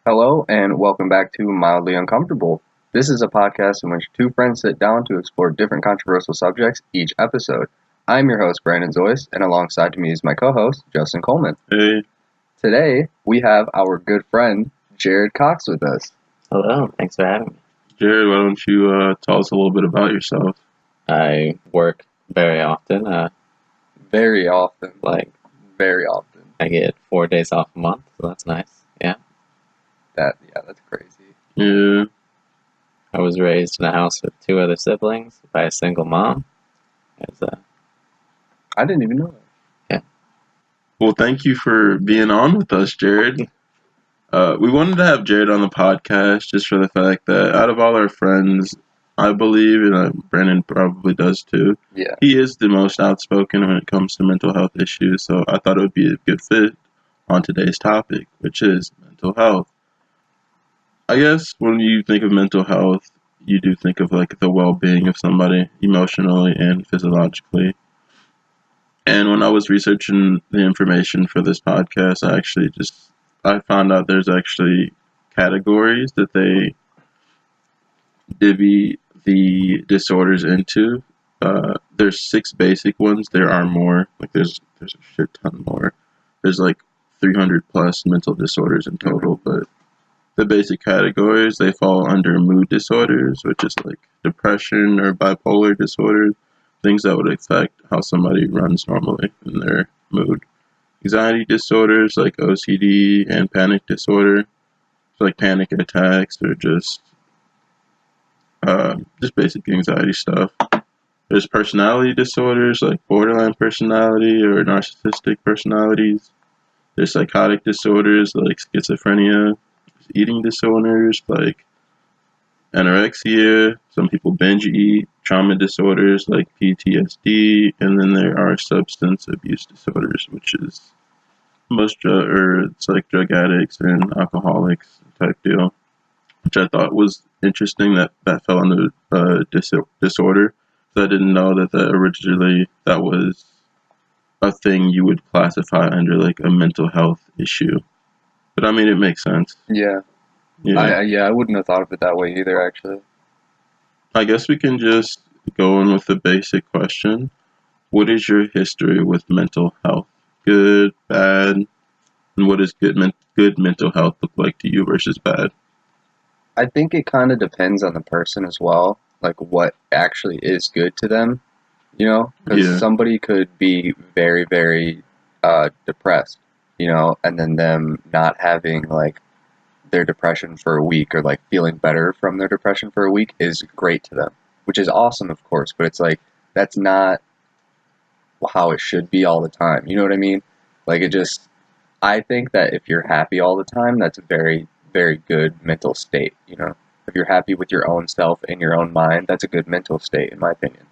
Hello, and welcome back to Mildly Uncomfortable. This is a podcast in which two friends sit down to explore different controversial subjects each episode. I'm your host, Brandon Zoyce, and alongside me is my co-host, Justin Coleman. Hey, Today, we have our good friend, Jarod Cox, with us. Hello, thanks for having me. Jared, why don't you tell us a little bit about yourself? I work very often. Very often. Very often. I get 4 days off a month, so that's nice. Yeah. That's crazy. Yeah, I was raised in a house with two other siblings by a single mom. I didn't even know that. well, thank you for being on with us, Jared. We wanted to have Jared on the podcast just for the fact that out of all our friends, I believe, and Brandon probably does too, Yeah. he is the most outspoken when it comes to mental health issues, so I thought it would be a good fit on today's topic, which is mental health. I guess when you think of mental health, you do think of like the well-being of somebody emotionally and physiologically. And when I was researching the information for this podcast, I found out there's actually categories that they divvy the disorders into. There's 6 basic ones. There are more. Like there's a shit ton more. There's like 300 plus mental disorders in total, but the basic categories, they fall under mood disorders, which is like depression or bipolar disorders, things that would affect how somebody runs normally in their mood. Anxiety disorders like OCD and panic disorder, so like panic attacks or just basic anxiety stuff. There's personality disorders like borderline personality or narcissistic personalities. There's psychotic disorders like schizophrenia, eating disorders like anorexia, some people binge eat, trauma disorders like PTSD, and then there are substance abuse disorders, which is it's like drug addicts and alcoholics type deal, which I thought was interesting that fell under disorder. So I didn't know that originally that was a thing you would classify under like a mental health issue. But I mean, it makes sense. Yeah. I wouldn't have thought of it that way either, actually. I guess we can just go in with the basic question. What is your history with mental health? Good, bad, and what does good mental health look like to you versus bad? I think it kind of depends on the person as well, like what actually is good to them, because somebody could be very, very depressed, and then them not having like their depression for a week or like feeling better from their depression for a week is great to them, which is awesome, of course, but it's like that's not how it should be all the time. You know what I mean? Like I think that if you're happy all the time, that's a very, very good mental state, If you're happy with your own self and your own mind, that's a good mental state, in my opinion.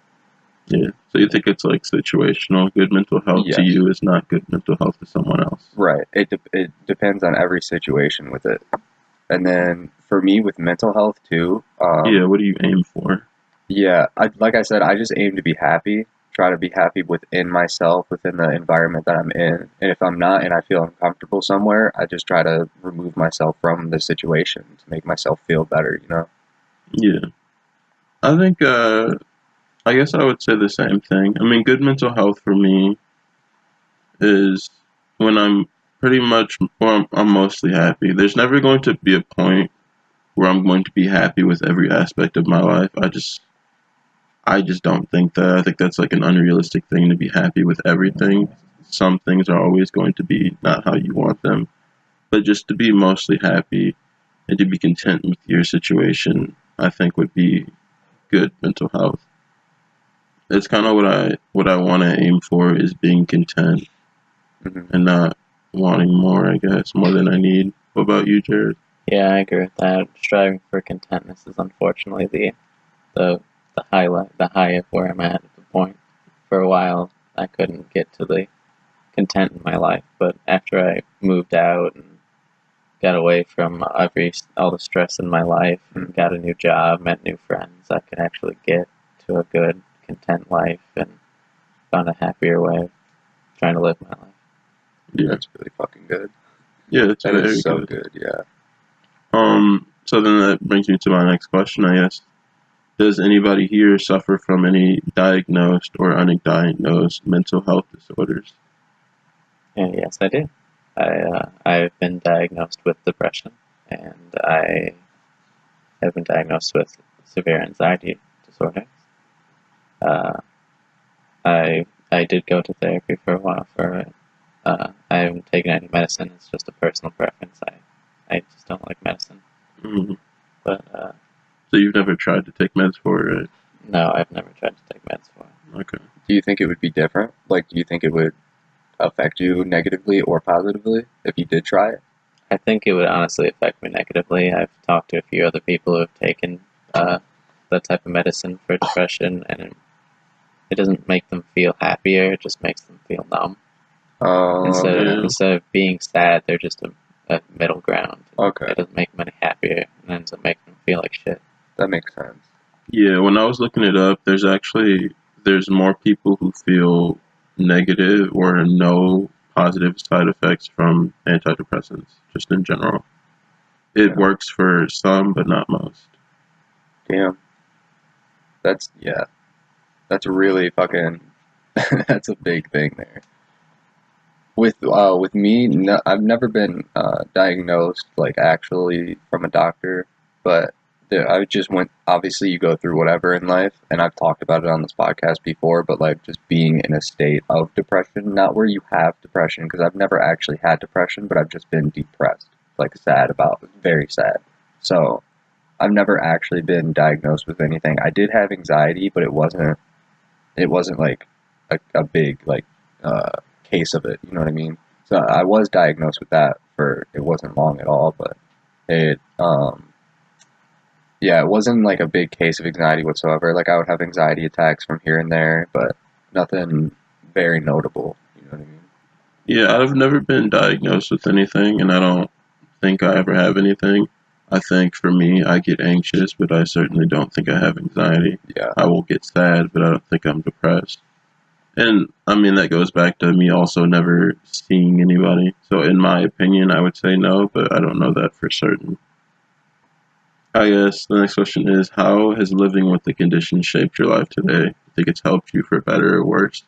Yeah. So you think it's like situational? Good mental health to you is not good mental health to someone else. Right. It depends on every situation with it. And then for me with mental health too. What do you aim for? Yeah, like I said, I just aim to be happy. Try to be happy within myself, within the environment that I'm in. And if I'm not and I feel uncomfortable somewhere, I just try to remove myself from the situation to make myself feel better, Yeah. I think, I guess I would say the same thing. I mean, good mental health for me is when I'm I'm mostly happy. There's never going to be a point where I'm going to be happy with every aspect of my life. I just don't think that. I think that's like an unrealistic thing to be happy with everything. Some things are always going to be not how you want them. But just to be mostly happy and to be content with your situation, I think would be good mental health. It's kind of what I want to aim for is being content and not wanting more, I guess, more than I need. What about you, Jared? Yeah, I agree with that. Striving for contentness is unfortunately the high of where I'm at the point. For a while, I couldn't get to the content in my life, but after I moved out and got away from all the stress in my life and got a new job, met new friends, I could actually get to a good, content life and found a happier way of trying to live my life. Yeah, that's really fucking good. Yeah, it's that very is so good. Yeah. So then that brings me to my next question, I guess. Does anybody here suffer from any diagnosed or undiagnosed mental health disorders? Yes, I do. I've been diagnosed with depression, and I have been diagnosed with severe anxiety disorders. I did go to therapy for a while for it. I haven't taken any medicine. It's just a personal preference. I just don't like medicine. Mm. But so you've never tried to take meds for it? No, I've never tried to take meds for it. Okay. Do you think it would be different? Like, do you think it would affect you negatively or positively if you did try it? I think it would honestly affect me negatively. I've talked to a few other people who have taken that type of medicine for depression, and it doesn't make them feel happier. It just makes them feel numb. Instead of being sad, they're just a middle ground. Okay. It doesn't make them any happier, and ends up making them feel like shit. That makes sense. Yeah, when I was looking it up, there's more people who feel negative or no positive side effects from antidepressants, just in general. It works for some, but not most. Damn. That's really fucking, that's a big thing there. With me, no, I've never been diagnosed, like, actually from a doctor, but I just went, obviously you go through whatever in life, and I've talked about it on this podcast before, but like just being in a state of depression, not where you have depression, because I've never actually had depression, but I've just been depressed, like very sad. So I've never actually been diagnosed with anything. I did have anxiety, but it wasn't like a big like case of it, you know what I mean? So I was diagnosed with that it wasn't long at all, but it it wasn't like a big case of anxiety whatsoever. Like, I would have anxiety attacks from here and there, but nothing very notable, you know what I mean? Yeah, I've never been diagnosed with anything, and I don't think I ever have anything. I think for me, I get anxious, but I certainly don't think I have anxiety. Yeah. I will get sad, but I don't think I'm depressed. And, I mean, that goes back to me also never seeing anybody. So, in my opinion, I would say no, but I don't know that for certain. I guess the next question is, how has living with the condition shaped your life today? I think it's helped you for better or worse,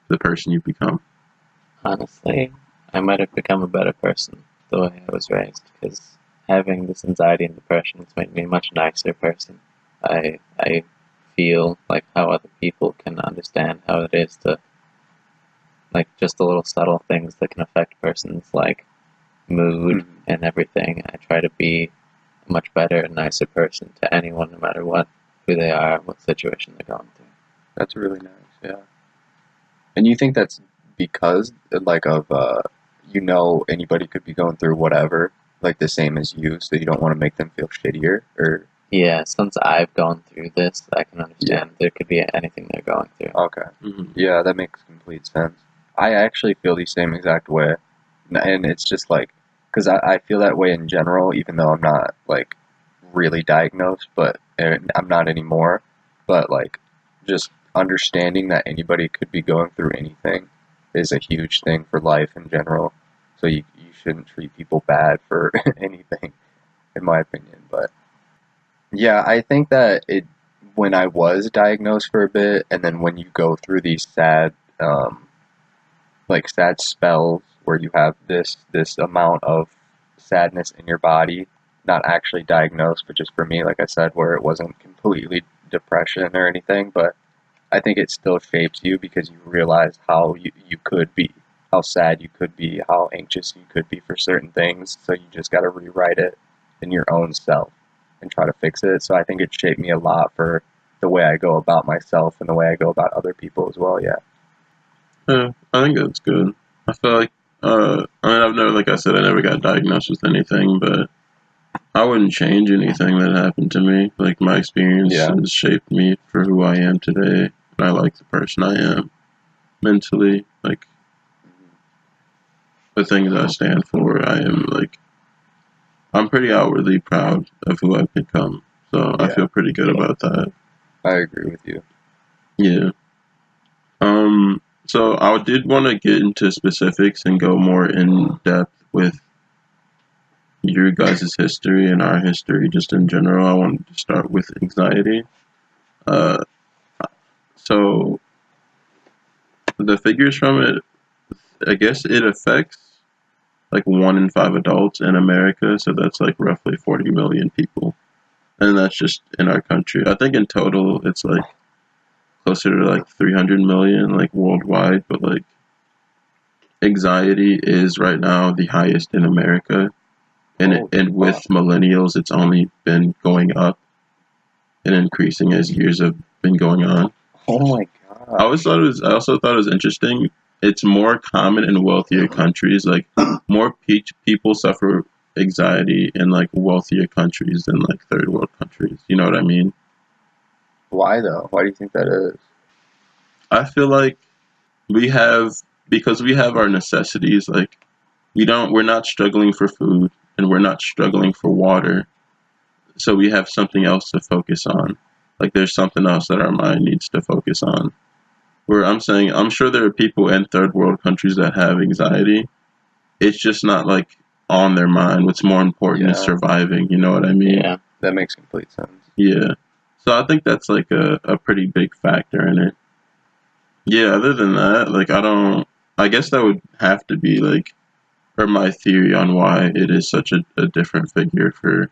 the person you've become. Honestly, I might have become a better person the way I was raised, because having this anxiety and depression has made me a much nicer person. I feel like how other people can understand how it is to, like, just the little subtle things that can affect a person's, like, mood and everything. I try to be a much better and nicer person to anyone, no matter who they are, what situation they're going through. That's really nice, yeah. And you think that's because, like, of, anybody could be going through whatever, like, the same as you, so you don't want to make them feel shittier, or? Yeah, since I've gone through this, I can understand there could be anything they're going through. Okay. Mm-hmm. Yeah, that makes complete sense. I actually feel the same exact way, and it's just like, because I feel that way in general, even though I'm not, like, really diagnosed, but I'm not anymore, but, like, just understanding that anybody could be going through anything is a huge thing for life in general, so you shouldn't treat people bad for anything, in my opinion. But yeah, I think that when I was diagnosed for a bit, and then when you go through these sad spells where you have this amount of sadness in your body, not actually diagnosed, but just for me, like I said, where it wasn't completely depression or anything, but I think it still shapes you because you realize how you could be, how sad you could be, how anxious you could be for certain things, so you just got to rewrite it in your own self and try to fix it. So I think it shaped me a lot for the way I go about myself and the way I go about other people as well, yeah. Yeah, I think that's good. I feel like, I've never, like I said, I never got diagnosed with anything, but I wouldn't change anything that happened to me. Like, my experience has shaped me for who I am today, and I like the person I am mentally. Like, the things I stand for, I'm pretty outwardly proud of who I've become, so I feel pretty good about that. I agree with you. Yeah. So I did want to get into specifics and go more in depth with your guys' history and our history just in general, I wanted to start with anxiety. Uh, so the figures from it, I guess it affects like 1 in 5 adults in America, so that's like roughly 40 million people. And that's just in our country. I think in total it's like closer to like 300 million like worldwide, but like anxiety is right now the highest in America. And with millennials it's only been going up and increasing as years have been going on. Oh my god. I also thought it was interesting. It's more common in wealthier countries. Like more people suffer anxiety in like wealthier countries than like third world countries. You know what I mean? Why though? Why do you think that is? I feel like because we have our necessities. Like we're not struggling for food and we're not struggling for water. So we have something else to focus on. Like there's something else that our mind needs to focus on. Where I'm saying, I'm sure there are people in third world countries that have anxiety. It's just not like on their mind. What's more important is surviving. You know what I mean? Yeah. That makes complete sense. Yeah. So I think that's like a pretty big factor in it. Yeah, other than that, like I guess that would have to be like, or my theory on why it is such a different figure for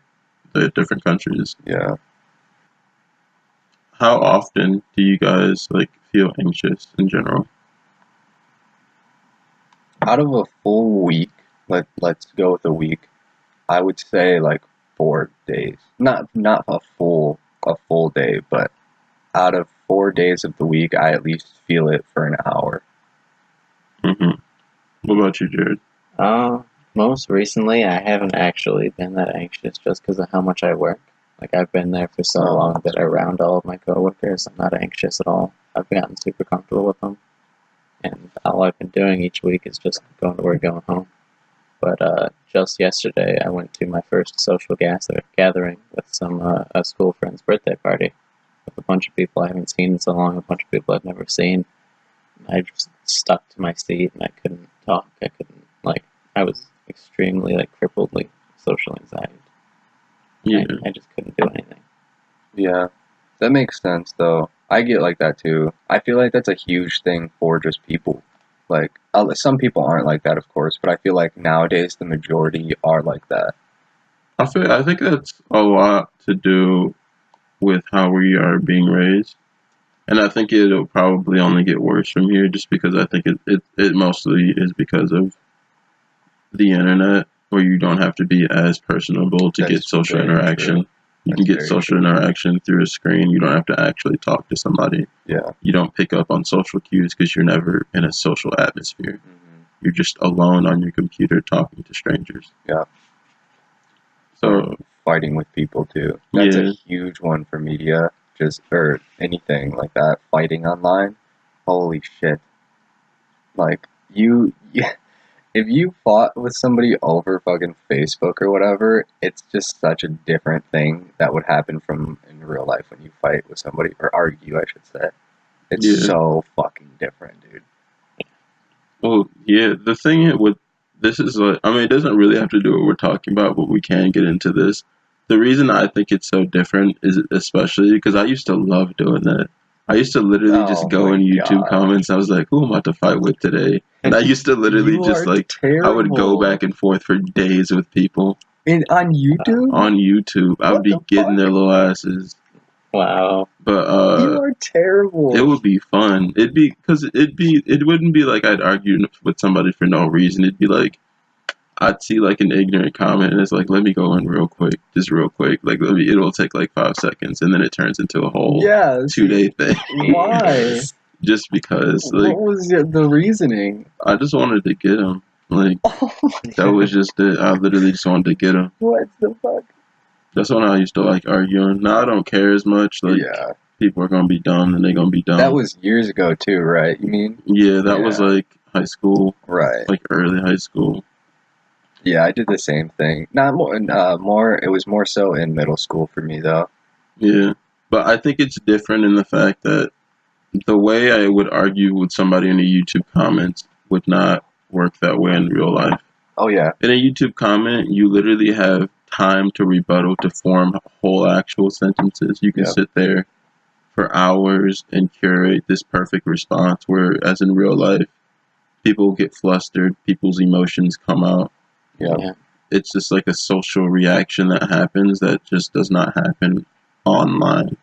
the different countries. Yeah. How often do you guys like feel anxious in general? Out of a full week, let's go with a week. I would say like 4 days. Not a full day, but out of 4 days of the week, I at least feel it for an hour. Mm-hmm. What about you, Jarod? Most recently, I haven't actually been that anxious just because of how much I work. Like, I've been there for so long that around all of my coworkers, I'm not anxious at all. I've gotten super comfortable with them. And all I've been doing each week is just going to work, going home. But just yesterday, I went to my first social gathering with some a school friend's birthday party with a bunch of people I haven't seen in so long, a bunch of people I've never seen. I just stuck to my seat and I couldn't talk. I was extremely crippled with social anxiety. Yeah. I just couldn't do anything. Yeah, that makes sense though. I get like that too. I feel like that's a huge thing for just people. Like some people aren't like that, of course, but I feel like nowadays the majority are like that. I think that's a lot to do with how we are being raised. And I think it'll probably only get worse from here just because I think it mostly is because of the internet where you don't have to be as personable to get social interaction. True. You can get social interaction through a screen. You don't have to actually talk to somebody. Yeah. You don't pick up on social cues because you're never in a social atmosphere. Mm-hmm. You're just alone on your computer talking to strangers. Yeah. So fighting with people too. That's a huge one for media. Or anything like that. Fighting online. Holy shit. Like if you fought with somebody over fucking Facebook or whatever, it's just such a different thing that would happen from in real life when you fight with somebody, or argue, I should say. It's so fucking different, dude. Well, yeah, the thing with this is it doesn't really have to do what we're talking about, but we can get into this. The reason I think it's so different is especially because I used to love doing that. I used to literally just go in YouTube comments. I was like, who am I to fight with today? And I used to literally just terrible. I would go back and forth for days with people. On YouTube? On YouTube. I would be getting their little asses. Wow. But you are terrible. It would be fun. It wouldn't be like I'd argue with somebody for no reason. It'd be like I'd see like an ignorant comment and it's like, let me go in real quick. Like it'll take like 5 seconds and then it turns into a whole 2-day thing. Why? Just because. What was the reasoning? I just wanted to get him. That was just it. I literally just wanted to get him. What the fuck? That's when I used to like arguing. Now I don't care as much. People are gonna be dumb and they're gonna be dumb. That was years ago too, right? You mean? Yeah, that was like high school. Right. Like early high school. Yeah, I did the same thing. Not more. It was more so in middle school for me, though. Yeah, but I think it's different in the fact that the way I would argue with somebody in the YouTube comments would not work that way in real life. Oh yeah. In a YouTube comment, you literally have time to rebuttal to form whole actual sentences. You can sit there for hours and curate this perfect response, whereas in real life, people get flustered, people's emotions come out. Yeah. It's just like a social reaction that happens that just does not happen online.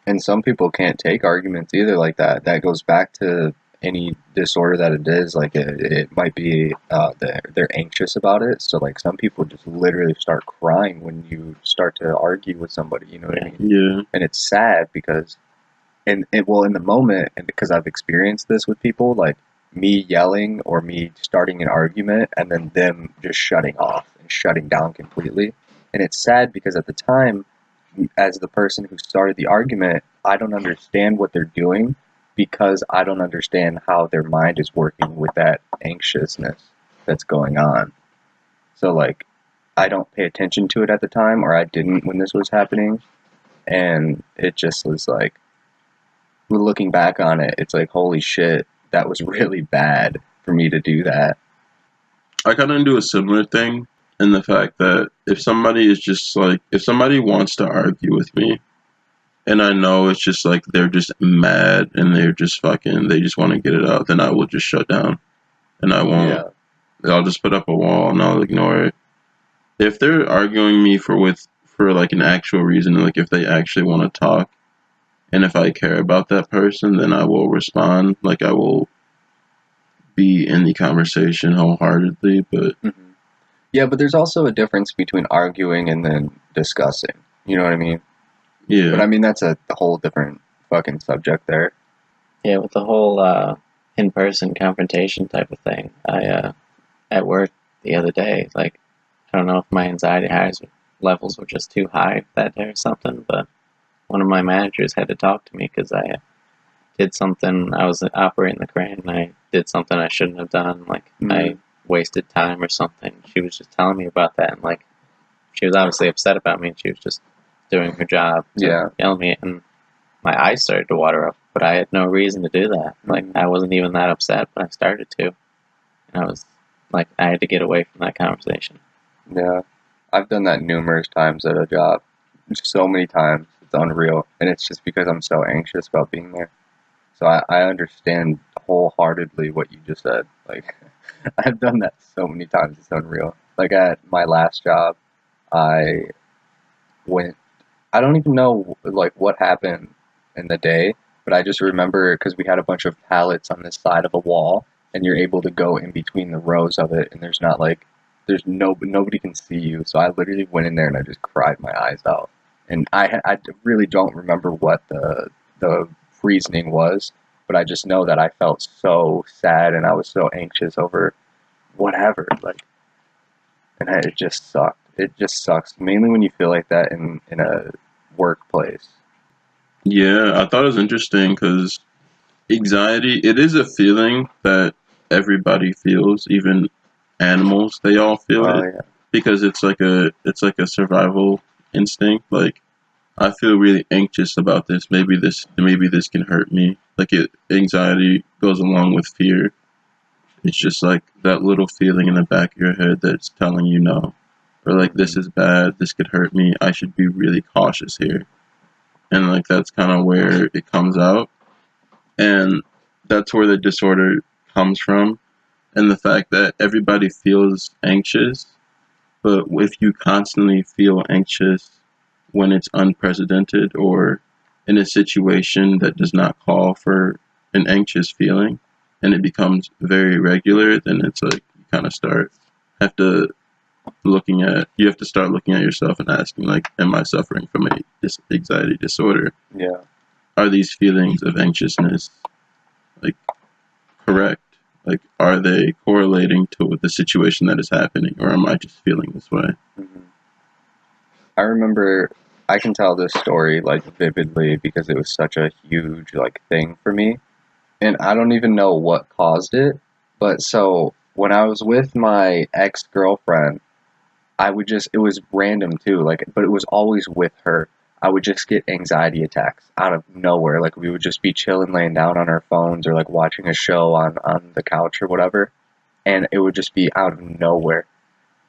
And some people can't take arguments either like that. That goes back to any disorder that it is. Like it might be they're anxious about it. So like some people just literally start crying when you start to argue with somebody. You know what I mean? Yeah. And it's sad because, in the moment, and because I've experienced this with people, like me yelling or me starting an argument and then them just shutting off and shutting down completely. And it's sad because at the time, as the person who started the argument, I don't understand what they're doing because I don't understand how their mind is working with that anxiousness that's going on. So, like, I don't pay attention to it at the time, or I didn't when this was happening. And it just was like, looking back on it, it's like, holy shit, that was really bad for me to do that. I kind of do a similar thing in the fact that if somebody is just like, if somebody wants to argue with me, and I know it's just like they're just mad and they're just fucking, they just want to get it out, then I will just shut down and I won't. Yeah. I'll just put up a wall and I'll ignore it. If they're arguing me for like an actual reason, like if they actually want to talk, and if I care about that person, then I will respond. Like I will be in the conversation wholeheartedly. But yeah, but there's also a difference between arguing and then discussing. You know what I mean? Yeah. But I mean that's a whole different fucking subject there. Yeah, with the whole in-person confrontation type of thing. I at work the other day, like, I don't know if my anxiety levels were just too high that day or something, but one of my managers had to talk to me because I did something. I was operating the crane and I did something I shouldn't have done. Like, I wasted time or something. She was just telling me about that, and like, she was obviously upset about me, and she was just doing her job to yell at me, and my eyes started to water up, but I had no reason to do that. Like, I wasn't even that upset, but I started to. And I was like, I had to get away from that conversation. Yeah. I've done that numerous times at a job. So many times. It's unreal. And it's just because I'm so anxious about being there. So I understand wholeheartedly what you just said. Like, I've done that so many times. It's unreal. Like, at my last job, I don't even know, like, what happened in the day, but I just remember because we had a bunch of pallets on this side of a wall, and you're able to go in between the rows of it, and there's not like, nobody can see you. So I literally went in there and I just cried my eyes out. And I really don't remember what the reasoning was, but I just know that I felt so sad and I was so anxious over whatever, like, and it just sucked. It just sucks, mainly when you feel like that in a workplace. Yeah, I thought it was interesting because anxiety, it is a feeling that everybody feels, even animals, they all feel it. Yeah. Because it's like a survival instinct. Like, I feel really anxious about this. Maybe this can hurt me. Like, anxiety goes along with fear. It's just like that little feeling in the back of your head that's telling you no. Or like, this is bad, this could hurt me, I should be really cautious here. And like, that's kind of where it comes out. And that's where the disorder comes from. And the fact that everybody feels anxious, but if you constantly feel anxious when it's unprecedented or in a situation that does not call for an anxious feeling, and it becomes very regular, then it's like you kind of have to you have to start looking at yourself and asking, like, am I suffering from a anxiety disorder? Yeah. Are these feelings of anxiousness, like, correct? Like, are they correlating to the situation that is happening, or am I just feeling this way? I remember, I can tell this story like vividly because it was such a huge like thing for me, and I don't even know what caused it. But so when I was with my ex-girlfriend, it was random too, like, but it was always with her. I would just get anxiety attacks out of nowhere. Like, we would just be chilling, laying down on our phones or like watching a show on the couch or whatever, and it would just be out of nowhere.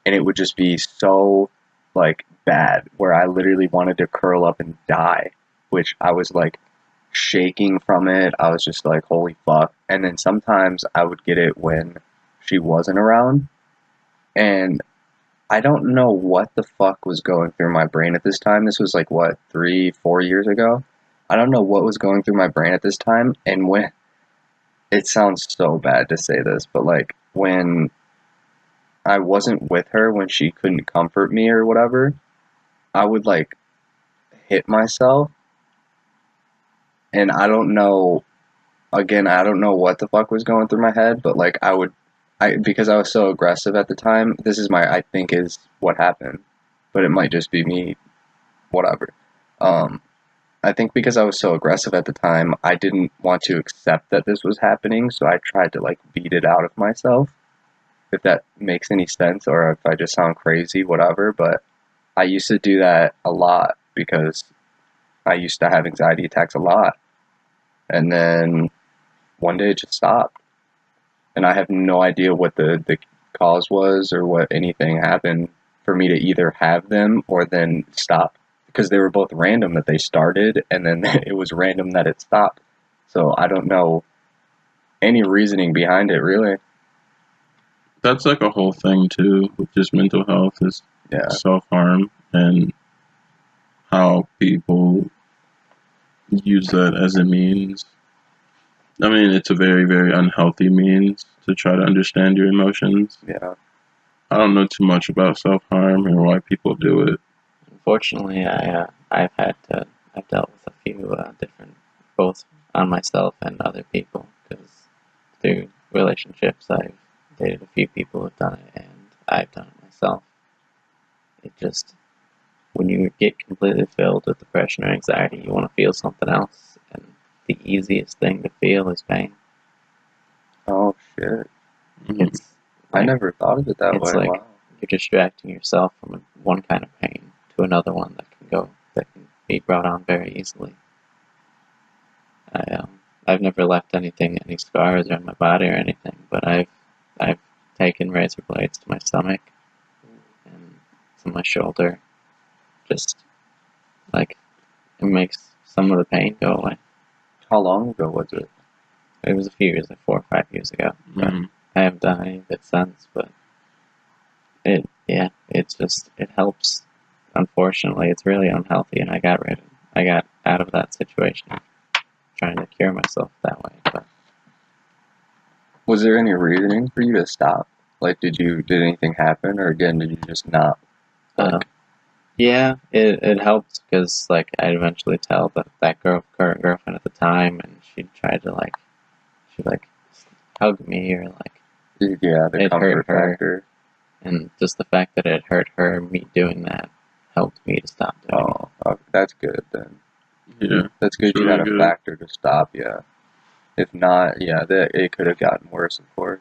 and it would just be so like bad where I literally wanted to curl up and die, which I was like shaking from it. I was just like, holy fuck. And then sometimes I would get it when she wasn't around, and I don't know what the fuck was going through my brain at this time. This was like, what, 3, 4 years ago? I don't know what was going through my brain at this time. And when, it sounds so bad to say this, but like when I wasn't with her, when she couldn't comfort me or whatever, I would like hit myself. And I don't know, again, I don't know what the fuck was going through my head, but like because I was so aggressive at the time, this is I think is what happened, but it might just be me, whatever. I think because I was so aggressive at the time, I didn't want to accept that this was happening, so I tried to like beat it out of myself, if that makes any sense, or if I just sound crazy, whatever, but I used to do that a lot because I used to have anxiety attacks a lot, and then one day it just stopped. And I have no idea what the cause was or what anything happened for me to either have them or then stop. Because they were both random that they started, and then it was random that it stopped. So I don't know any reasoning behind it, really. That's like a whole thing, too, with just mental health is self-harm and how people use that as a means. I mean, it's a very, very unhealthy means to try to understand your emotions. Yeah. I don't know too much about self-harm and why people do it. Unfortunately, I've dealt with a few different, both on myself and other people, because through relationships I've dated a few people who've done it, and I've done it myself. It just, when you get completely filled with depression or anxiety, you want to feel something else, and the easiest thing to feel is pain. Oh shit! It's I never thought of it that way. It's like wow. You're distracting yourself from one kind of pain to another one that can be brought on very easily. I've never left any scars on my body or anything, but I've taken razor blades to my stomach and to my shoulder. Just like, it makes some of the pain go away. How long ago was it? It was a few years, like 4 or 5 years ago. But I haven't done any of it since, but it helps. Unfortunately, it's really unhealthy, and I got out of that situation, trying to cure myself that way. But was there any reasoning for you to stop? Like, did anything happen, or again, did you just not? Yeah, it helped, because like I'd eventually tell that current girlfriend at the time, and she'd try to she'd hug me, or the comfort factor. And just the fact that it hurt her, me doing that, helped me to stop doing it. Oh, that's good then. Yeah. That's good you had a factor to stop, yeah. If not, yeah, it could have gotten worse, of course.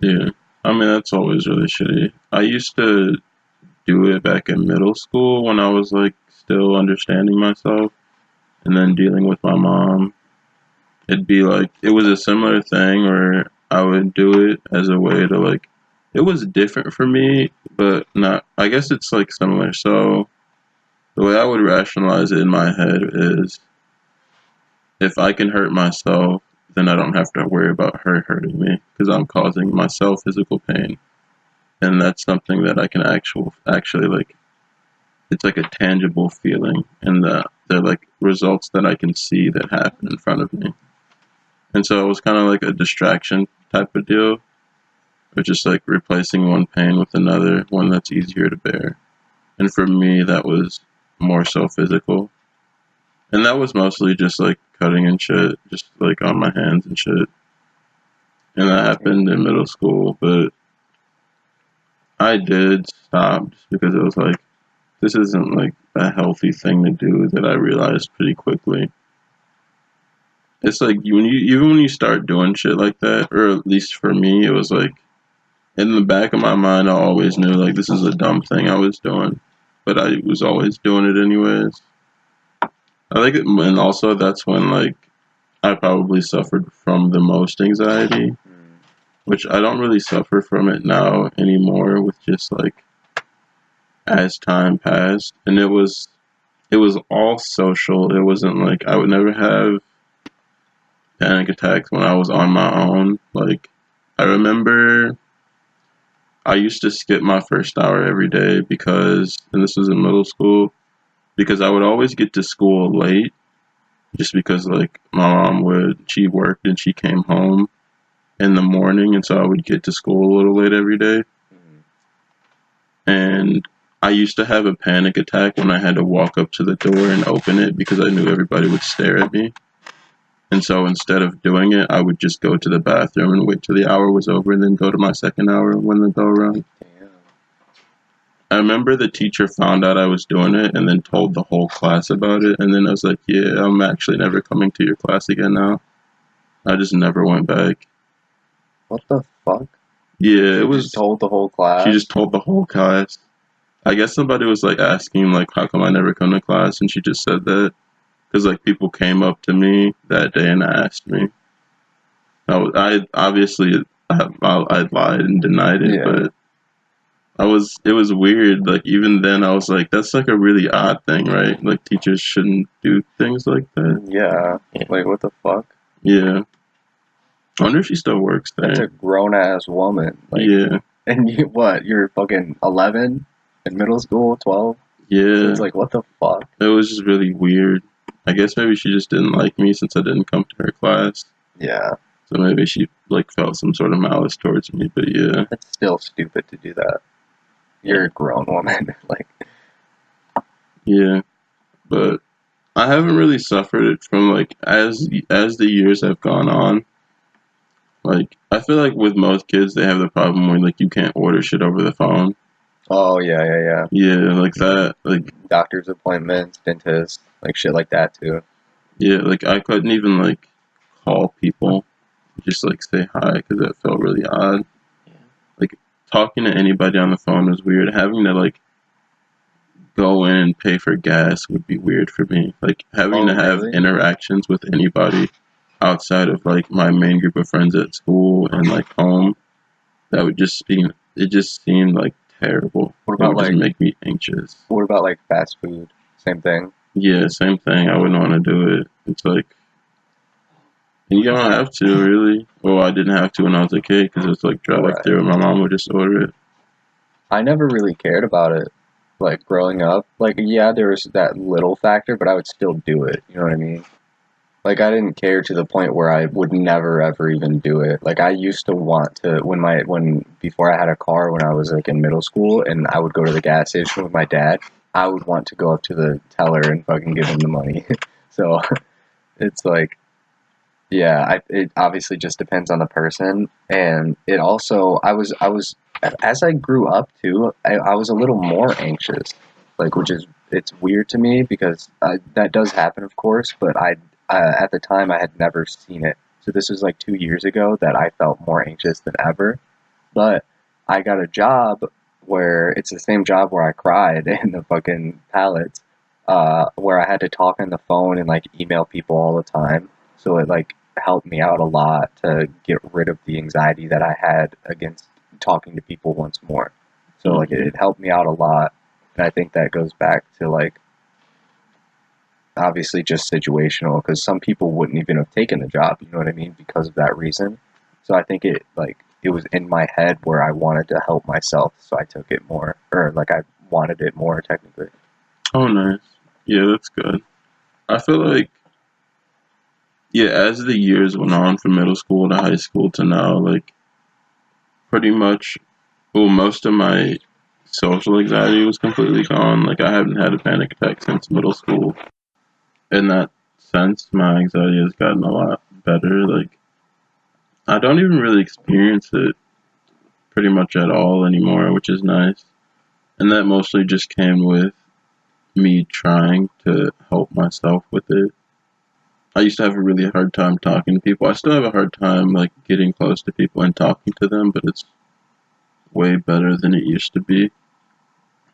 Yeah. I mean, that's always really shitty. I used to do it back in middle school when I was like still understanding myself and then dealing with my mom. It'd be like, it was a similar thing where I would do it as a way to like, it was different for me, but not, I guess it's like similar. So the way I would rationalize it in my head is, if I can hurt myself, then I don't have to worry about her hurting me, because I'm causing myself physical pain. And that's something that I can actually like, it's like a tangible feeling, and they're like results that I can see that happen in front of me. And so it was kind of like a distraction type of deal, or just like replacing one pain with another, one that's easier to bear. And for me, that was more so physical. And that was mostly just like cutting and shit, just like on my hands and shit. And that happened in middle school, but I did stop just because it was like, this isn't like a healthy thing to do, that I realized pretty quickly. It's like even when you start doing shit like that, or at least for me, it was like, in the back of my mind, I always knew like this is a dumb thing I was doing, but I was always doing it anyways. I think, and also that's when like I probably suffered from the most anxiety, which I don't really suffer from it now anymore with just like as time passed. And it was all social. It wasn't like I would never have panic attacks when I was on my own. Like I remember I used to skip my first hour every day because, and this was in middle school, because I would always get to school late just because like my mom she worked and she came home in the morning, and so I would get to school a little late every day. And I used to have a panic attack when I had to walk up to the door and open it because I knew everybody would stare at me. And so instead of doing it, I would just go to the bathroom and wait till the hour was over and then go to my second hour when the bell rang. I remember the teacher found out I was doing it and then told the whole class about it. And then I was like, yeah, I'm actually never coming to your class again now. I just never went back. What the fuck? Yeah, She just told the whole class? She just told the whole class. I guess somebody was like asking like, how come I never come to class? And she just said that. Because like people came up to me that day and asked me. I obviously I lied and denied it, but it was weird. Like even then I was like, that's like a really odd thing, right? Like teachers shouldn't do things like that. Yeah. Like what the fuck? Yeah. I wonder if she still works there. That's a grown ass woman. Like, yeah. And you're fucking 11 in middle school, 12? Yeah. So it's like, what the fuck? It was just really weird. I guess maybe she just didn't like me since I didn't come to her class. Yeah. So maybe she like felt some sort of malice towards me, but yeah. It's still stupid to do that. You're a grown woman. Like. Yeah. But I haven't really suffered it from like as the years have gone on. Like I feel like with most kids they have the problem where like you can't order shit over the phone. Oh yeah. Yeah, like that, like doctor's appointments, dentists, like shit like that too. Yeah, like I couldn't even like call people, just like say hi because that felt really odd. Yeah. Like talking to anybody on the phone was weird. Having to like go in and pay for gas would be weird for me. Like having to have interactions with anybody outside of like my main group of friends at school and like home, that would just be, it just seemed like terrible. What about, it would just make me anxious. What about like fast food? Same thing? Yeah, same thing. I wouldn't want to do it. It's like, and you don't have to really. Well, I didn't have to when I was a kid because it's like drive through and my mom would just order it. I never really cared about it. Like growing up, like yeah, there was that little factor, but I would still do it. You know what I mean? Like I didn't care to the point where I would never ever even do it. Like I used to want to before I had a car when I was like in middle school and I would go to the gas station with my dad, I would want to go up to the teller and fucking give him the money. So it's like, yeah, it obviously just depends on the person, and it also I was as I grew up too, I was a little more anxious, like it's weird to me because that does happen, of course, but at the time I had never seen it. So this was like 2 years ago that I felt more anxious than ever. But I got a job where it's the same job where I cried in the fucking pallets, where I had to talk on the phone and like email people all the time. So it like helped me out a lot to get rid of the anxiety that I had against talking to people once more. So like it helped me out a lot. And I think that goes back to like, obviously just situational, because some people wouldn't even have taken the job, you know what I mean, because of that reason. So I think it was in my head where I wanted to help myself, so I took it more, or like I wanted it more technically. Oh, nice. Yeah, that's good. I feel like, yeah, as the years went on from middle school to high school to now, like pretty much, well, most of my social anxiety was completely gone. Like I haven't had a panic attack since middle school. In that sense, my anxiety has gotten a lot better. Like, I don't even really experience it pretty much at all anymore, which is nice. And that mostly just came with me trying to help myself with it. I used to have a really hard time talking to people. I still have a hard time, like, getting close to people and talking to them, but it's way better than it used to be.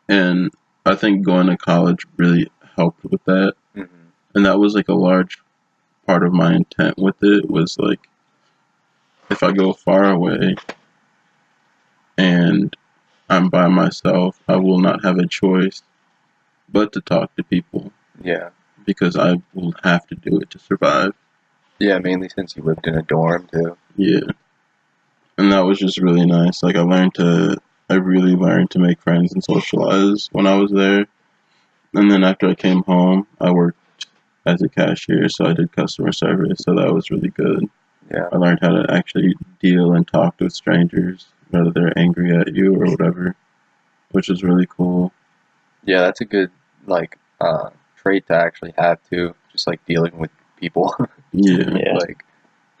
And I think going to college really helped with that. Mm-hmm. And that was like a large part of my intent with it, was like if I go far away and I'm by myself, I will not have a choice but to talk to people. Yeah. Because I will have to do it to survive. Yeah, mainly since you lived in a dorm too. Yeah. And that was just really nice. Like I really learned to make friends and socialize when I was there. And then after I came home, I worked as a cashier, so I did customer service, so that was really good. Yeah. I learned how to actually deal and talk with strangers, whether they're angry at you or whatever, which is really cool. Yeah, that's a good trait to actually have too. Just like dealing with people. Yeah. Like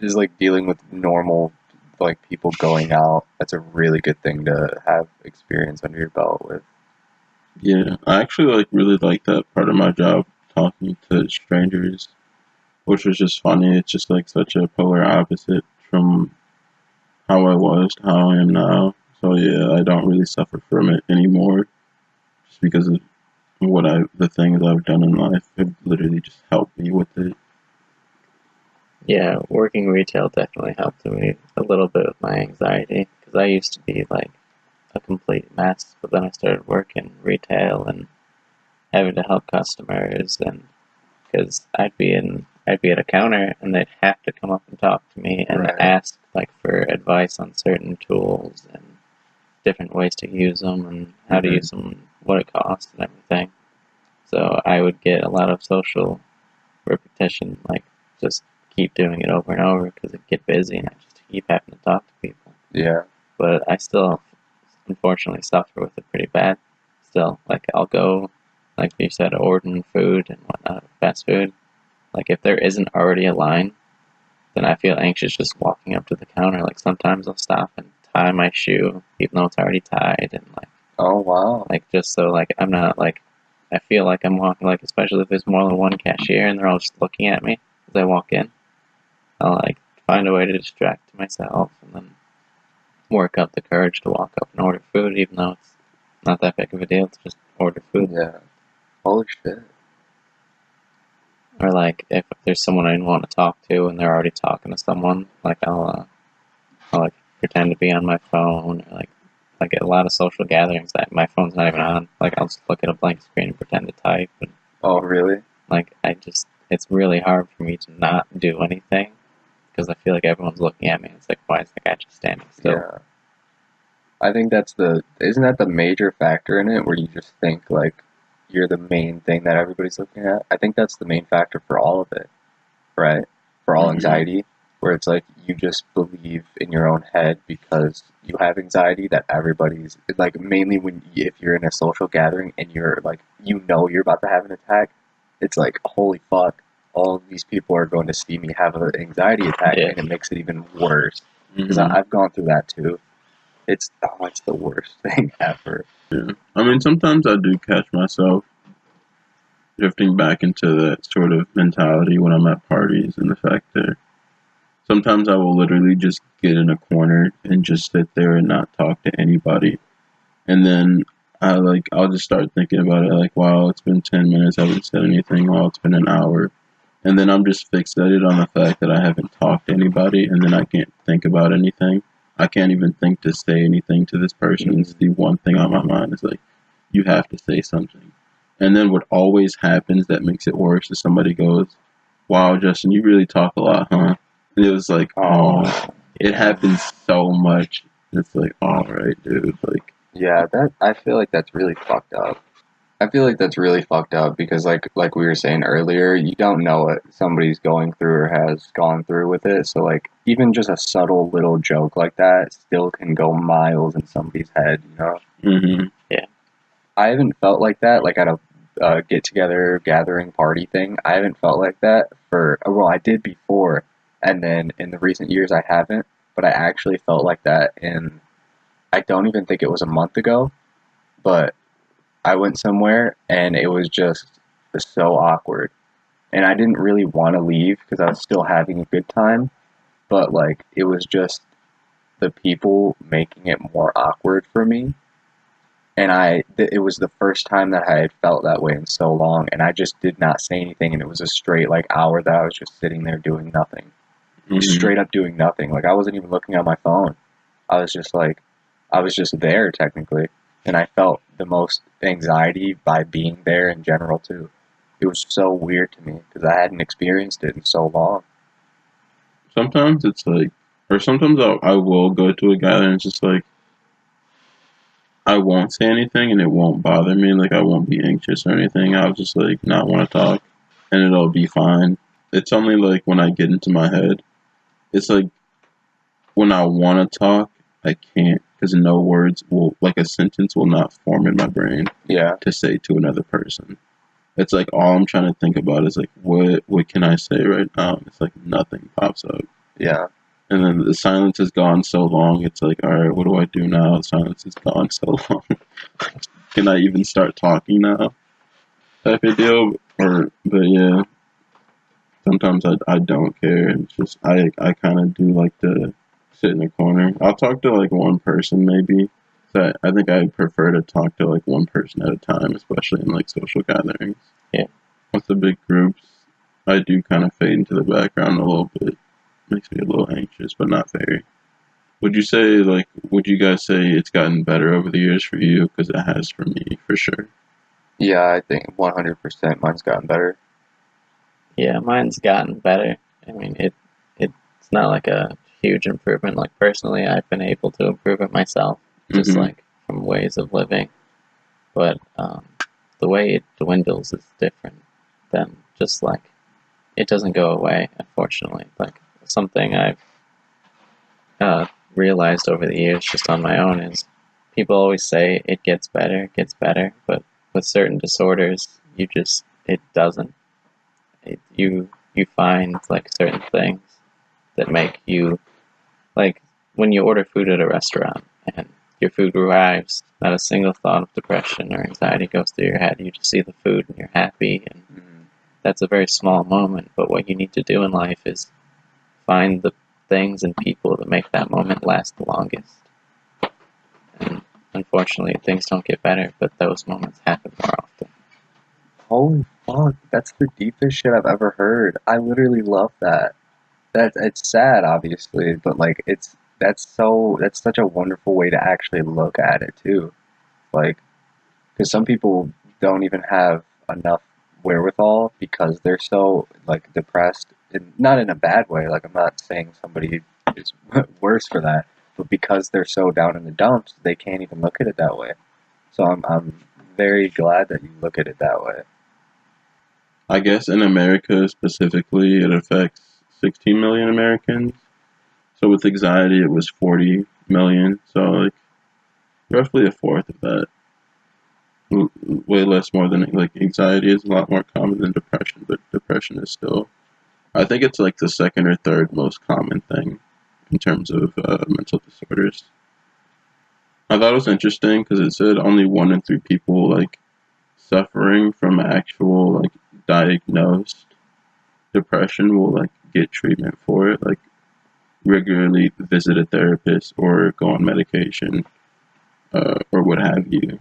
just like dealing with normal like people going out. That's a really good thing to have experience under your belt with. Yeah. I actually really like that part of my job, talking to strangers, which was just funny. It's just like such a polar opposite from how I was to how I am now. So yeah, I don't really suffer from it anymore, just because of the things I've done in life have literally just helped me with it. Yeah, working retail definitely helped me a little bit with my anxiety because I used to be like a complete mess, but then I started working retail and having to help customers, and because I'd be at a counter and they'd have to come up and talk to me and Right. ask like for advice on certain tools and different ways to use them and how to use them, what it costs and everything. So I would get a lot of social repetition, like just keep doing it over and over because it'd get busy and I just keep having to talk to people. Yeah. But I still, unfortunately, suffer with it pretty bad. Still, like I'll go, like you said, ordering food and whatnot, fast food. Like if there isn't already a line, then I feel anxious just walking up to the counter. Like sometimes I'll stop and tie my shoe, even though it's already tied, and Oh wow. like just so like I'm not like I feel like I'm walking like especially if there's more than one cashier and they're all just looking at me as I walk in. I'll like find a way to distract myself and then work up the courage to walk up and order food, even though it's not that big of a deal to just order food. Yeah. Holy shit. Or like if there's someone I want to talk to and they're already talking to someone, like I'll like pretend to be on my phone. Or, like at a lot of social gatherings that my phone's not even on. Like I'll just look at a blank screen and pretend to type. And Oh really? like it's really hard for me to not do anything because I feel like everyone's looking at me. And it's like why is the guy just standing still? Yeah. I think isn't that the major factor in it where you just think like you're the main thing that everybody's looking at? I think that's the main factor for all of it, right? For all anxiety, where it's like you just believe in your own head because you have anxiety that everybody's like mainly if you're in a social gathering and you're like you're about to have an attack, it's like holy fuck, all of these people are going to see me have an anxiety attack, and it makes it even worse because I've gone through that too. It's the worst thing ever. Yeah. I mean, sometimes I do catch myself drifting back into that sort of mentality when I'm at parties, and the fact that sometimes I will literally just get in a corner and just sit there and not talk to anybody. And then I'll just start thinking about it like, wow, it's been 10 minutes, I haven't said anything, wow, it's been an hour. And then I'm just fixated on the fact that I haven't talked to anybody, and then I can't think about anything. I can't even think to say anything to this person. It's the one thing on my mind is like, you have to say something. And then what always happens that makes it worse is somebody goes, wow, Justin, you really talk a lot, huh? And it was like, oh, it happens so much. It's like, all right, dude. Like, yeah, I feel like that's really fucked up. I feel like that's really fucked up because like we were saying earlier, you don't know what somebody's going through or has gone through with it. So like even just a subtle little joke like that still can go miles in somebody's head, you know? mm-hmm. Yeah. I haven't felt like that like at a get together gathering party thing. I haven't felt like that I did before, and then in the recent years I haven't. But I actually felt like that I don't even think it was a month ago, but I went somewhere and it was just so awkward. And I didn't really want to leave because I was still having a good time, but like it was just the people making it more awkward for me. And it was the first time that I had felt that way in so long, and I just did not say anything, and it was a straight like hour that I was just sitting there doing nothing. straight up doing nothing. Like, I wasn't even looking at my phone. I was just there technically, and I felt the most anxiety by being there in general too. It was so weird to me because I hadn't experienced it in so long. Sometimes it's like, or sometimes I will go to a gathering and it's just like, I won't say anything and it won't bother me. Like, I won't be anxious or anything. I'll just like not want to talk and it'll be fine. It's only like when I get into my head, it's like when I want to talk, I can't because no words will, like a sentence will not form in my brain to say to another person. It's like all I'm trying to think about is like, what can I say right now? It's like nothing pops up. Yeah. And then the silence has gone so long, it's like, all right, what do I do now? The silence has gone so long. Can I even start talking now? Type of deal. But yeah, sometimes I don't care. It's just, I kind of do like to sit in a corner. I'll talk to like one person maybe. So I think I prefer to talk to like one person at a time, especially in like social gatherings. Yeah. With the big groups, I do kind of fade into the background a little bit. Makes me a little anxious, but not very. Would you guys say it's gotten better over the years for you? Because it has for me, for sure. Yeah, I think 100% mine's gotten better. Yeah, mine's gotten better. I mean, it's not like a huge improvement. Like, personally, I've been able to improve it myself, just like from ways of living. But the way it dwindles is different than just like, it doesn't go away, unfortunately. Like, something I've realized over the years just on my own is people always say it gets better, but with certain disorders, it doesn't. You find like certain things that make you, like when you order food at a restaurant and your food arrives, not a single thought of depression or anxiety goes through your head. You just see the food and you're happy, and that's a very small moment. But what you need to do in life is find the things and people that make that moment last the longest. And unfortunately, things don't get better, but those moments happen more often. Holy fuck, that's the deepest shit I've ever heard. I literally love that. It's sad, obviously, but like that's such a wonderful way to actually look at it too. Like, because some people don't even have enough wherewithal because they're so like depressed, and not in a bad way. Like, I'm not saying somebody is worse for that, but because they're so down in the dumps, they can't even look at it that way. So I'm very glad that you look at it that way. I guess in America specifically, it affects 16 million Americans. So with anxiety, it was 40 million. So like roughly a fourth of that. Way less more than like anxiety is a lot more common than depression, but depression is still, I think it's like the second or third most common thing in terms of mental disorders. I thought it was interesting because it said only 1 in 3 people like suffering from actual like diagnosed depression will like get treatment for it, like regularly visit a therapist or go on medication or what have you.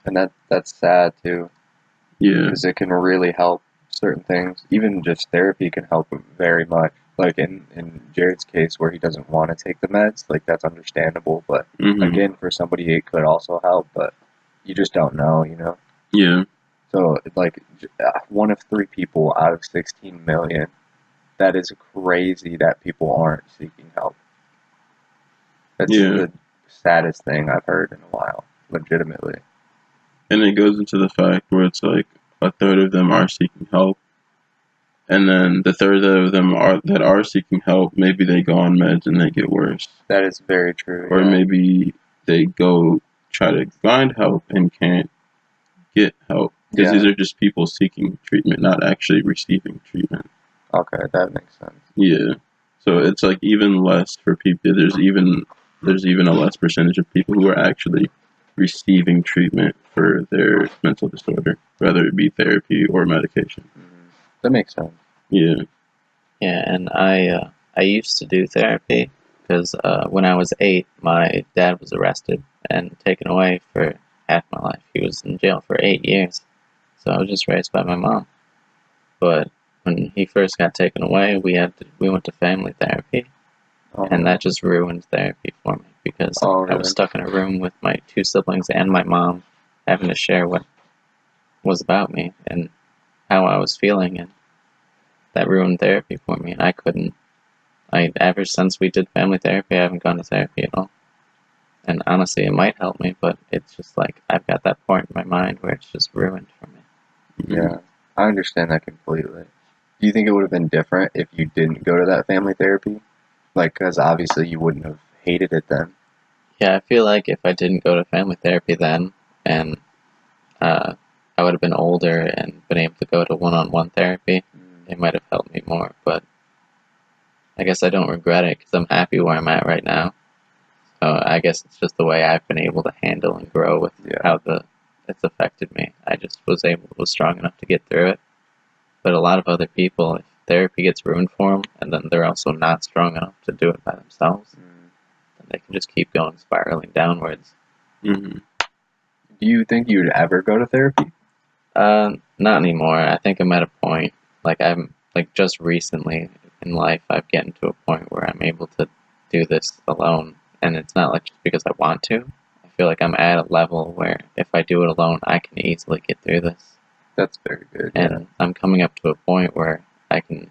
And that's sad too. Yeah. Because it can really help certain things. Even just therapy can help very much. Like in Jared's case where he doesn't want to take the meds, like that's understandable. But again, for somebody it could also help, but you just don't know, you know? Yeah. So like 1 of 3 people out of 16 million, that is crazy that people aren't seeking help. That's the saddest thing I've heard in a while, legitimately. And it goes into the fact where it's like a third of them are seeking help, and then the third of them that are seeking help, maybe they go on meds and they get worse. That is very true. Or maybe they go try to find help and can't get help because these are just people seeking treatment, not actually receiving treatment. Okay, that makes sense. Yeah. So it's like even less for people. There's even a less percentage of people who are actually receiving treatment for their mental disorder, whether it be therapy or medication. That makes sense. Yeah. Yeah, and I used to do therapy because when I was 8, my dad was arrested and taken away for half my life. He was in jail for 8 years, so I was just raised by my mom. But when he first got taken away, we went to family therapy, and that just ruined therapy for me because I was stuck in a room with my 2 siblings and my mom, having to share what was about me and how I was feeling, and that ruined therapy for me. And I couldn't. Ever since we did family therapy, I haven't gone to therapy at all. And honestly, it might help me, but it's just like I've got that point in my mind where it's just ruined for me. Yeah, I understand that completely. Do you think it would have been different if you didn't go to that family therapy? Like, because obviously you wouldn't have hated it then. Yeah, I feel like if I didn't go to family therapy then, and I would have been older and been able to go to one-on-one therapy, it might have helped me more. But I guess I don't regret it because I'm happy where I'm at right now. So I guess it's just the way I've been able to handle and grow with how it's affected me. I just was strong enough to get through it. But a lot of other people, if therapy gets ruined for them, and then they're also not strong enough to do it by themselves, then they can just keep going, spiraling downwards. Mm-hmm. Do you think you'd ever go to therapy? Not anymore. I think I'm at a point, just recently in life, I've gotten to a point where I'm able to do this alone. And it's not like just because I want to. I feel like I'm at a level where if I do it alone, I can easily get through this. That's very good. And I'm coming up to a point where I'm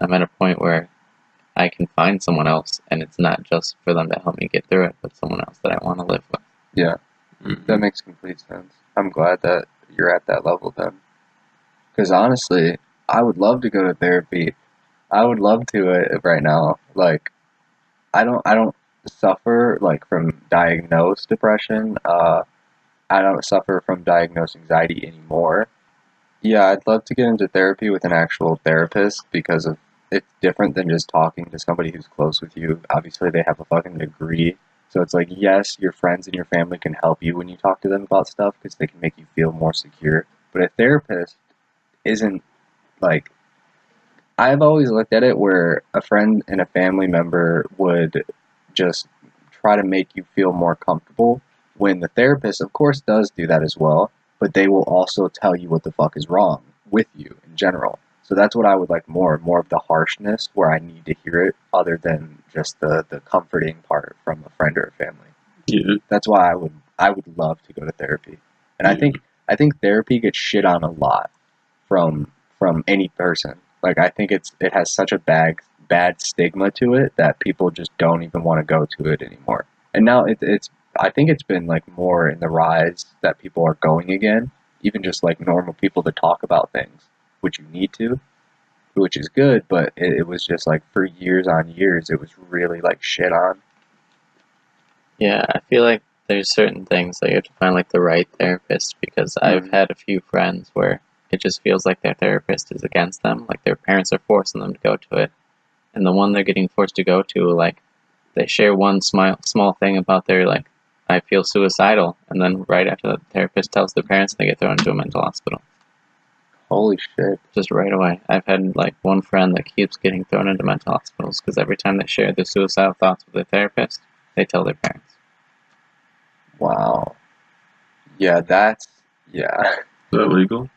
at a point where I can find someone else, and it's not just for them to help me get through it, but someone else that I want to live with. Yeah, that makes complete sense. I'm glad that you're at that level then. Because honestly, I would love to go to therapy. I would love to right now. Like, I don't suffer like from diagnosed depression. I don't suffer from diagnosed anxiety anymore. Yeah, I'd love to get into therapy with an actual therapist because it's different than just talking to somebody who's close with you. Obviously, they have a fucking degree. So it's like, yes, your friends and your family can help you when you talk to them about stuff because they can make you feel more secure. But a therapist isn't like, I've always looked at it where a friend and a family member would just try to make you feel more comfortable when the therapist, of course, does do that as well, but they will also tell you what the fuck is wrong with you in general. So that's what I would like more of the harshness where I need to hear it other than just the comforting part from a friend or a family. Yeah. That's why I would love to go to therapy. And I think therapy gets shit on a lot from any person. Like, I think it has such a bad stigma to it that people just don't even want to go to it anymore. And now I think it's been like more in the rise that people are going again, even just like normal people to talk about things, which you need to, which is good, but it was just like for years on years, it was really like shit on. Yeah, I feel like there's certain things that you have to find like the right therapist because I've had a few friends where it just feels like their therapist is against them, like their parents are forcing them to go to it. And the one they're getting forced to go to, like, they share one small thing about their, like, I feel suicidal, and then right after the therapist tells their parents, they get thrown into a mental hospital. Holy shit. Just right away. I've had, like, one friend that keeps getting thrown into mental hospitals because every time they share their suicidal thoughts with their therapist, they tell their parents. Wow. Yeah, yeah. Is that legal?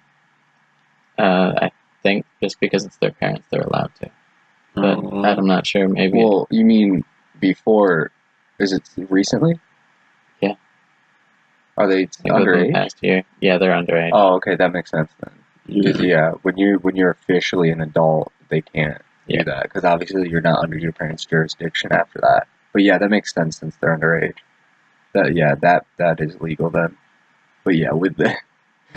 I think just because it's their parents, they're allowed to. But I'm not sure, maybe. Well, you mean before, is it recently? Yeah. Are they underage? The past year. Yeah, they're underage. Oh, okay, that makes sense then. Yeah, when you're officially an adult, they can't do that because obviously you're not under your parents' jurisdiction after that. But yeah, that makes sense since they're underage. That is legal then. But yeah, with the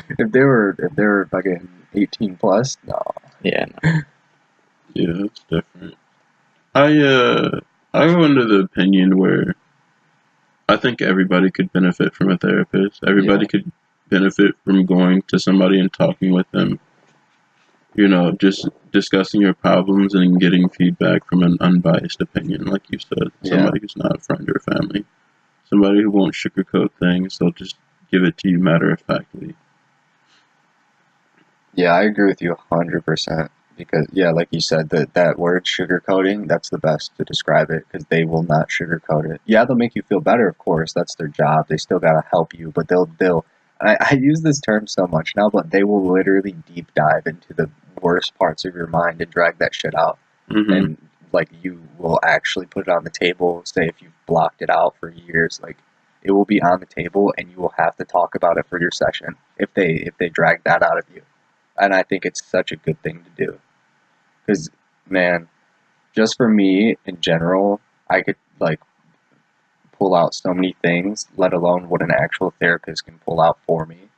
if they were fucking 18 plus, no. Yeah. No. Yeah, that's different. I go under the opinion where I think everybody could benefit from a therapist. Everybody could benefit from going to somebody and talking with them. You know, just discussing your problems and getting feedback from an unbiased opinion, like you said. Somebody who's not a friend or family. Somebody who won't sugarcoat things. They'll just give it to you matter-of-factly. Yeah, I agree with you 100%. Because, like you said, that word sugarcoating, that's the best to describe it, because they will not sugarcoat it. Yeah, they'll make you feel better, of course. That's their job. They still gotta help you, but they'll I use this term so much now, but they will literally deep dive into the worst parts of your mind and drag that shit out. And like you will actually put it on the table. Say if you've blocked it out for years, like it will be on the table, and you will have to talk about it for your session if they drag that out of you. And I think it's such a good thing to do because, man, just for me in general, I could like pull out so many things, let alone what an actual therapist can pull out for me.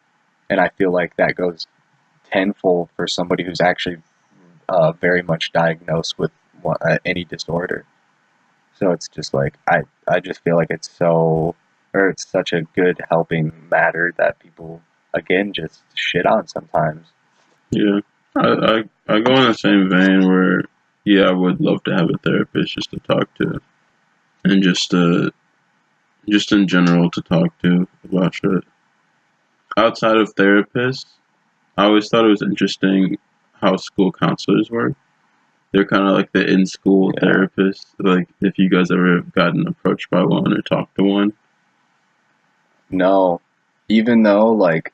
And I feel like that goes tenfold for somebody who's actually very much diagnosed with any disorder. So it's just like I just feel like it's such a good helping matter that people again just shit on sometimes. Yeah, I go in the same vein where I would love to have a therapist just to talk to, and just in general to talk to about shit. Outside of therapists, I always thought it was interesting how school counselors work. They're kind of like the in-school therapists. Like, if you guys ever gotten approached by one or talked to one. No, even though like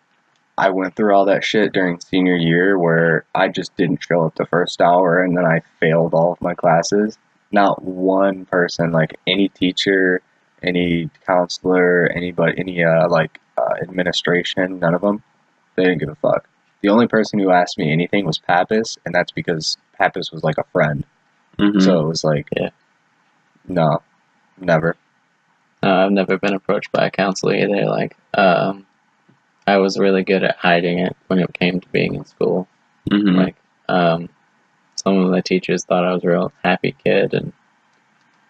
I went through all that shit during senior year where I just didn't show up the first hour and then I failed all of my classes. Not one person, like any teacher, any counselor, anybody, any administration, none of them, they didn't give a fuck. The only person who asked me anything was Pappas, and that's because Pappas was like a friend. So it was like, no, never. I've never been approached by a counselor either. Like, I was really good at hiding it when it came to being in school. Like, some of the teachers thought I was a real happy kid,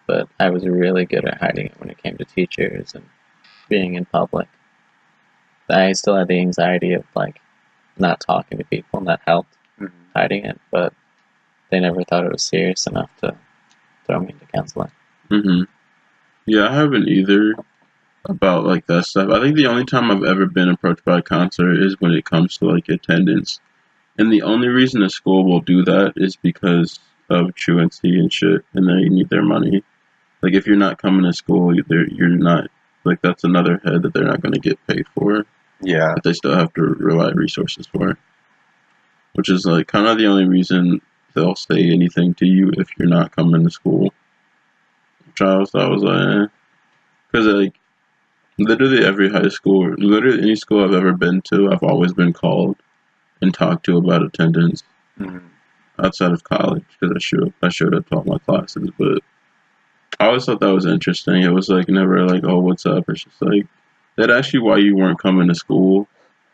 but I was really good at hiding it when it came to teachers and being in public. I still had the anxiety of like not talking to people, and that helped hiding it. But they never thought it was serious enough to throw me into counseling. Yeah, I haven't either about like that stuff. I think the only time I've ever been approached by a counselor is when it comes to like attendance. And the only reason a school will do that is because of truancy and shit, and they need their money. Like, if you're not coming to school, you're not, like, that's another head that they're not going to get paid for. Yeah. But they still have to rely resources for. Which is, like, kind of the only reason they'll say anything to you if you're not coming to school. Which I always thought was like, because, like, literally every high school, literally any school I've ever been to, I've always been called and talked to about attendance. Outside of college, because I showed up to all my classes, but I always thought that was interesting. It was like never like, oh, what's up? It's just like that asked you why you weren't coming to school,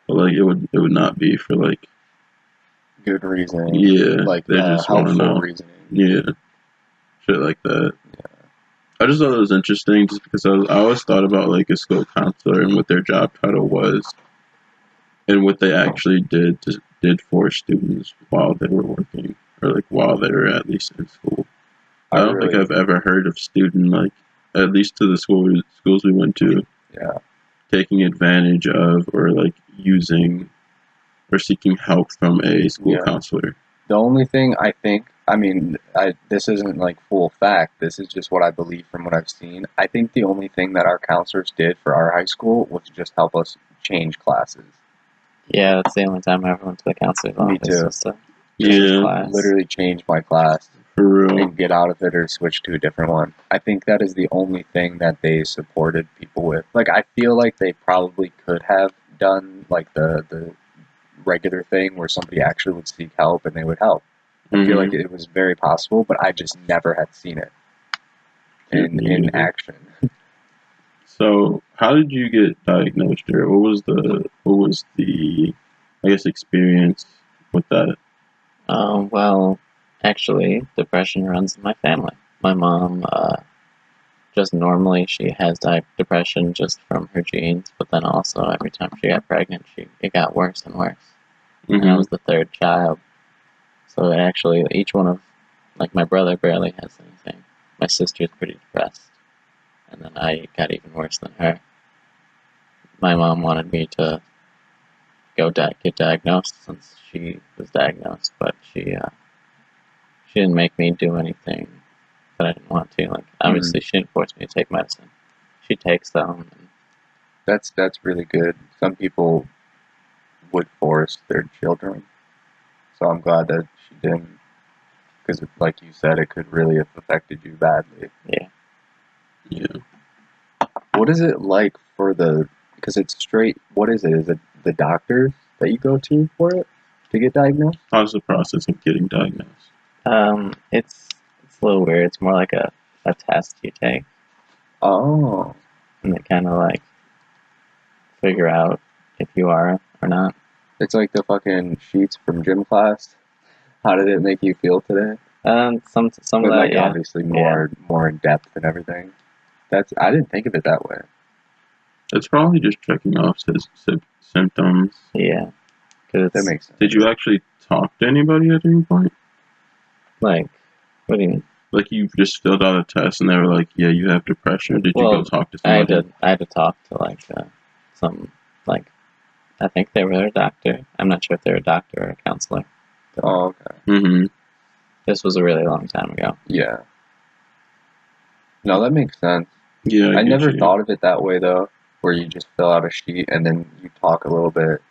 but like it would not be for like good reasoning. Yeah, like they just want to know. Reasoning. Yeah, shit like that. Yeah. I just thought it was interesting, just because I always thought about like a school counselor and what their job title was, and what they actually did for students while they were working, or like while they were at least in school. I don't think I've ever heard of student, like, at least to the schools we went to, taking advantage of or like using or seeking help from a school counselor. The only thing I think, I mean, this isn't like full fact, this is just what I believe from what I've seen. I think the only thing that our counselors did for our high school was just help us change classes. Yeah, that's the only time I ever went to the counselor's office. Me too. Was to change class. Literally change my class. For real. And get out of it or switch to a different one. I think that is the only thing that they supported people with. Like, I feel like they probably could have done like the regular thing where somebody actually would seek help and they would help. I feel like it was very possible, but I just never had seen it in action. So, how did you get diagnosed, or what was the I guess experience with that? Well, actually, depression runs in my family. My mom, just normally she has depression just from her genes, but then also every time she got pregnant, it got worse and worse. And I was the third child, so actually each one of, like, my brother barely has anything. My sister's pretty depressed, and then I got even worse than her. My mom wanted me to go get diagnosed since she was diagnosed, but she didn't make me do anything that I didn't want to. Like, obviously, she didn't force me to take medicine. She takes them. And That's really good. Some people would force their children, so I'm glad that she didn't, because like you said, it could really have affected you badly. Yeah. What is it like for because it's straight, what is it? Is it the doctors that you go to for it to get diagnosed? How's the process of getting diagnosed? It's a little weird. It's more like a test you take, Oh, and they kind of like figure out if you are or not. it's like the fucking sheets from gym class. How did it make you feel today? Some of But that, like yeah. obviously more in depth and everything. I didn't think of it that way. It's probably just checking off symptoms. Yeah. That makes sense. Did you actually talk to anybody at any point? Like, what do you mean? Like you just filled out a test and they were like, "Yeah, you have depression." Or did you go talk to somebody? I had to talk to like some like, I think they were a doctor. I'm not sure if they were a doctor or a counselor. Oh, okay. Mm-hmm. This was a really long time ago. Yeah. No, that makes sense. Yeah, I never thought of it that way though, where you just fill out a sheet and then you talk a little bit.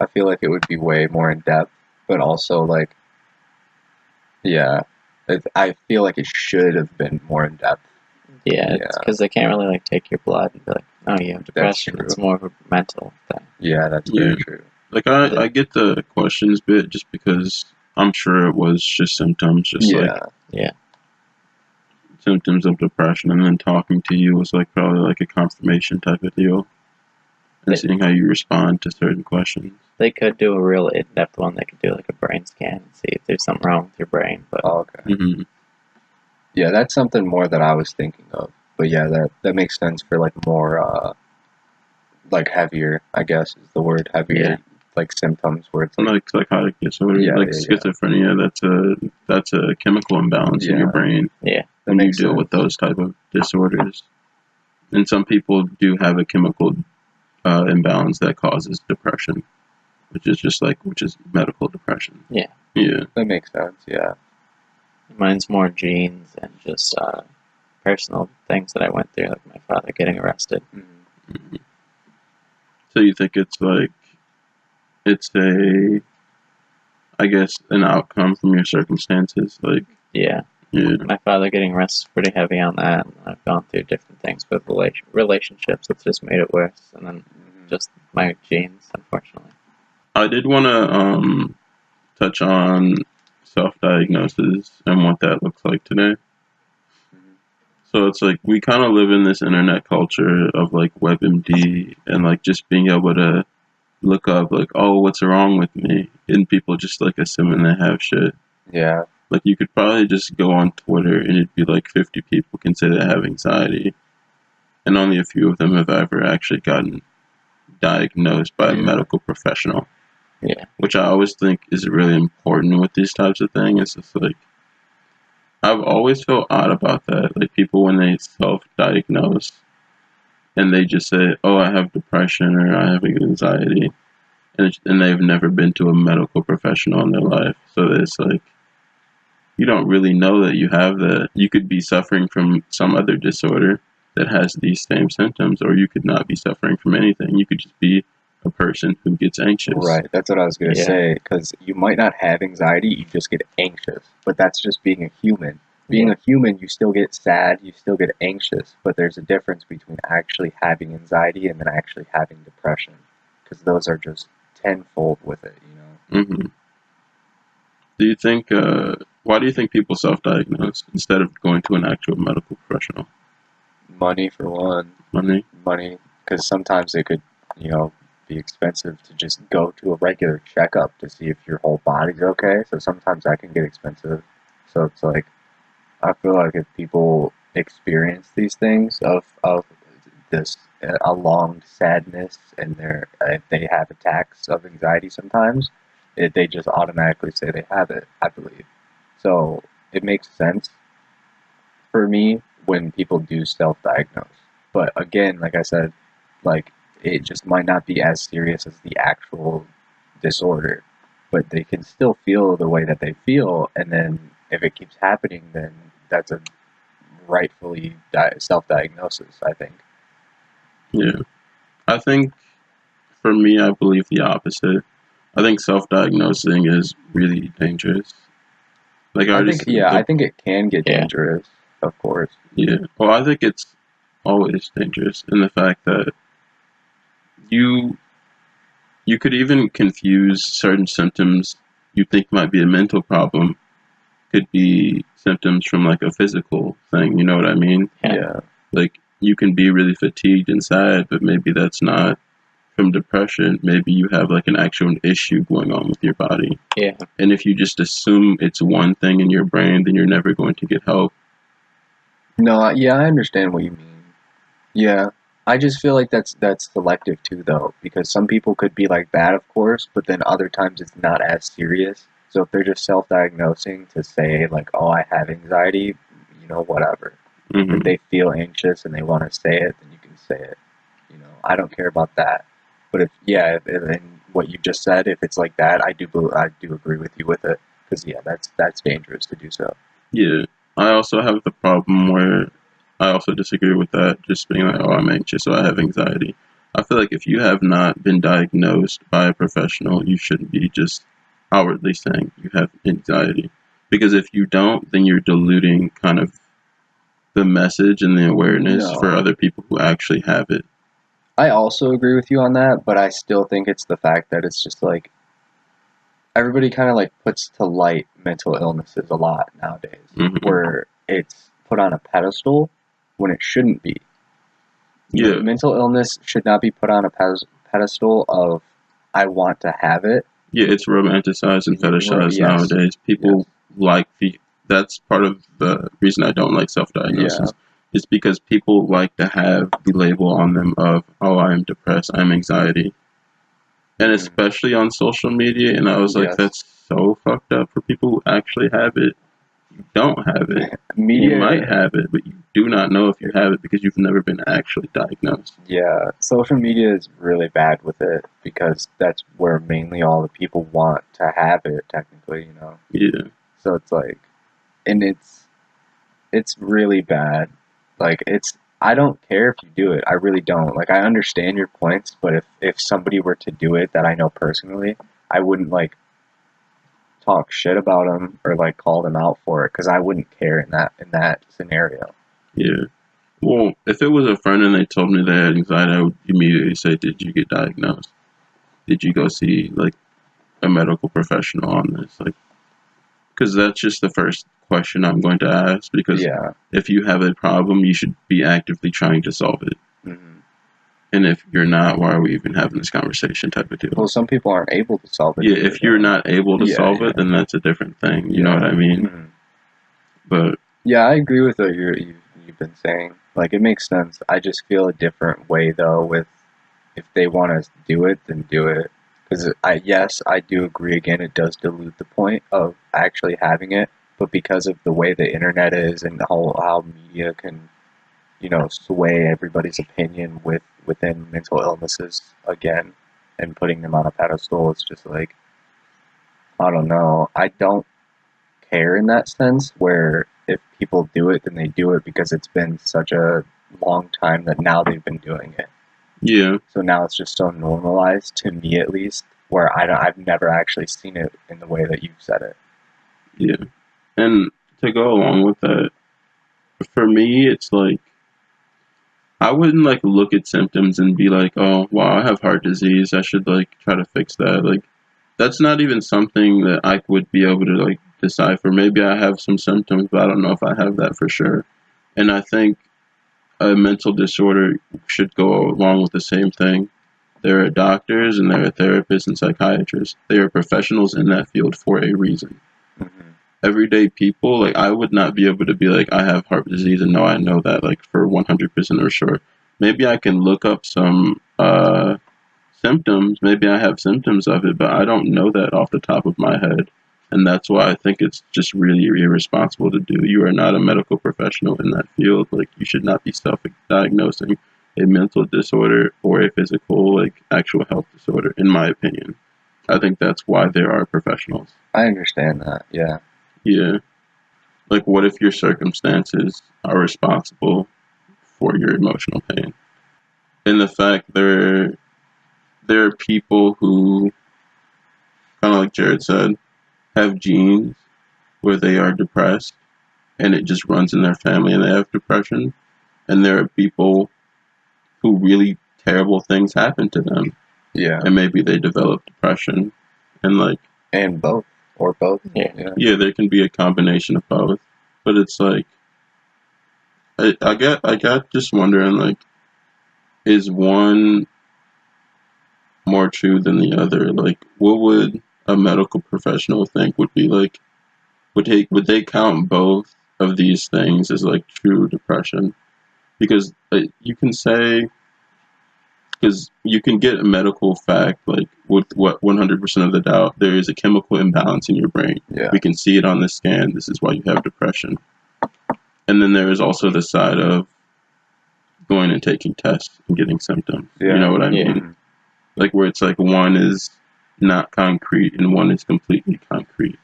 I feel like it would be way more in depth, but also like, yeah, I feel like it should have been more in depth. Yeah, it's because they can't really like take your blood and be like, "Oh, you have depression." That's true. It's more of a mental thing. Yeah, that's very true. Like I get the questions bit just because I'm sure it was just symptoms, symptoms of depression, and then talking to you was like probably like a confirmation type of deal, and seeing how you respond to certain questions. They could do a real in-depth one. They could do like a brain scan and see if there's something wrong with your brain. But okay. Mm-hmm. Yeah, that's something more that I was thinking of. But yeah, that makes sense for like more like heavier, I guess is the word, heavier like symptoms where it's like psychotic disorder, schizophrenia. That's a chemical imbalance in your brain. Yeah, when you deal with those type of disorders, and some people do have a chemical imbalance that causes depression, which is medical depression. Yeah, that makes sense. Yeah, mine's more genes and just personal things that I went through, like my father getting arrested. Mm-hmm. So you think it's I guess, an outcome from your circumstances, like yeah. My father getting arrested is pretty heavy on that. And I've gone through different things with relationships that's just made it worse, and then just my genes, unfortunately. I did want to touch on self-diagnosis and what that looks like today. So it's like we kind of live in this internet culture of like WebMD and like just being able to look up like, oh, what's wrong with me, and people just like assuming they have shit. Yeah. Like you could probably just go on Twitter and it'd be like 50 people can say they have anxiety, and only a few of them have ever actually gotten diagnosed by a medical professional. Yeah. Which I always think is really important with these types of things. It's just like, I've always felt odd about that. Like people when they self-diagnose and they just say, oh, I have depression or I have anxiety, and they've never been to a medical professional in their life. So it's like, you don't really know that you have that. You could be suffering from some other disorder that has these same symptoms, or you could not be suffering from anything. You could just be a person who gets anxious. Right, that's what I was going to say, because you might not have anxiety, you just get anxious, but that's just being a human. Being a human, you still get sad, you still get anxious, but there's a difference between actually having anxiety and then actually having depression, because those are just tenfold with it, you know? Mm-hmm. Do you think, why do you think people self-diagnose instead of going to an actual medical professional? Money, for one. Money, because sometimes it could, be expensive to just go to a regular checkup to see if your whole body's okay. So sometimes that can get expensive. So it's like, I feel like if people experience these things of this alonged sadness and if they have attacks of anxiety sometimes, they just automatically say they have it, I believe. So it makes sense for me when people do self-diagnose. But again, like I said, like, it just might not be as serious as the actual disorder, but they can still feel the way that they feel, and then if it keeps happening, then that's a rightfully self-diagnosis, I think. Yeah. I think for me, I believe the opposite. I think self-diagnosing is really dangerous. Like I already said, I think it can get Yeah. dangerous, of course. yeah. Well, I think it's always dangerous in the fact that you you could even confuse certain symptoms you think might be a mental problem could be symptoms from like a physical thing. You know what I mean? Yeah. Like you can be really fatigued and sad, but maybe that's not from depression. Maybe you have like an actual issue going on with your body. Yeah. And if you just assume it's one thing in your brain, then you're never going to get help. No, yeah, I understand what you mean. Yeah. I just feel like that's selective too though, because some people could be like that, of course, but then other times it's not as serious. So if they're just self-diagnosing to say like, "Oh, I have anxiety," whatever. Mm-hmm. If they feel anxious and they want to say it, then you can say it. I don't care about that. But if and what you just said, if it's like that, I do agree with you with it, because yeah, that's dangerous to do so. Yeah. I also have the problem where I also disagree with that, just being like, oh, I'm anxious, so I have anxiety. I feel like if you have not been diagnosed by a professional, you shouldn't be just outwardly saying you have anxiety. Because if you don't, then you're diluting kind of the message and the awareness for No. other people who actually have it. I also agree with you on that, but I still think it's the fact that it's just like everybody kind of like puts to light mental illnesses a lot nowadays, Mm-hmm. where it's put on a pedestal when it shouldn't be. Yeah. Mental illness should not be put on a pedestal of I want to have it. Yeah, it's romanticized and fetishized nowadays. People like that's part of the reason I don't like self-diagnosis. It's because people like to have the label on them of, oh, I'm depressed, I'm anxiety. And especially on social media, and I was like, that's so fucked up for people who actually have it. You don't have it. You might have it, but you do not know if you have it because you've never been actually diagnosed. Yeah, social media is really bad with it because that's where mainly all the people want to have it, technically, Yeah. So it's like, and it's really bad. Like, I don't care if you do it. I really don't. Like, I understand your points, but if somebody were to do it that I know personally, I wouldn't, like, talk shit about them or, like, call them out for it, because I wouldn't care in that scenario. Yeah. Well, if it was a friend and they told me they had anxiety, I would immediately say, did you get diagnosed? Did you go see, like, a medical professional on this? Like, because that's just the first question I'm going to ask, because if you have a problem, you should be actively trying to solve it. Mm-hmm. And if you're not, why are we even having this conversation type of deal? Well, some people aren't able to solve it. Yeah, if you're not able to solve it, then that's a different thing. You know what I mean? Mm-hmm. But yeah, I agree with what you've been saying. Like, it makes sense. I just feel a different way, though, with if they want to do it, then do it. Because I do agree, again, it does dilute the point of actually having it, but because of the way the internet is and how media can, sway everybody's opinion within mental illnesses again, and putting them on a pedestal, it's just like, I don't know. I don't care in that sense, where if people do it, then they do it because it's been such a long time that now they've been doing it. Yeah. So now it's just so normalized, to me at least, where I've never actually seen it in the way that you've said it. Yeah. And to go along with that, for me, it's like, I wouldn't like look at symptoms and be like, oh, wow, I have heart disease. I should like try to fix that. Like, that's not even something that I would be able to like decipher. Maybe I have some symptoms, but I don't know if I have that for sure. And I think a mental disorder should go along with the same thing. There are doctors and there are therapists and psychiatrists. They are professionals in that field for a reason. Mm-hmm. Everyday people, like, I would not be able to be like, I have heart disease and I know that like for 100% or sure. Maybe I can look up some symptoms. Maybe I have symptoms of it, but I don't know that off the top of my head. And that's why I think it's just really irresponsible to do. You are not a medical professional in that field. Like, you should not be self-diagnosing a mental disorder or a physical, like, actual health disorder, in my opinion. I think that's why there are professionals. I understand that, yeah. Yeah. Like, what if your circumstances are responsible for your emotional pain? in the fact there are people who, kind of like Jared said, have genes where they are depressed, and it just runs in their family, and they have depression. And there are people who really terrible things happen to them, Yeah. and maybe they develop depression, and both or both. Yeah, there can be a combination of both, but it's like I got just wondering, like, is one more true than the other? Like, what would a medical professional think would be like? Would they count both of these things as like true depression? Because you can say, because you can get a medical fact like with what 100% of the doubt there is a chemical imbalance in your brain. Yeah. We can see it on the scan. This is why you have depression. And then there is also the side of going and taking tests and getting symptoms. Yeah. You know what I mean? Like where it's like one is not concrete and one is completely concrete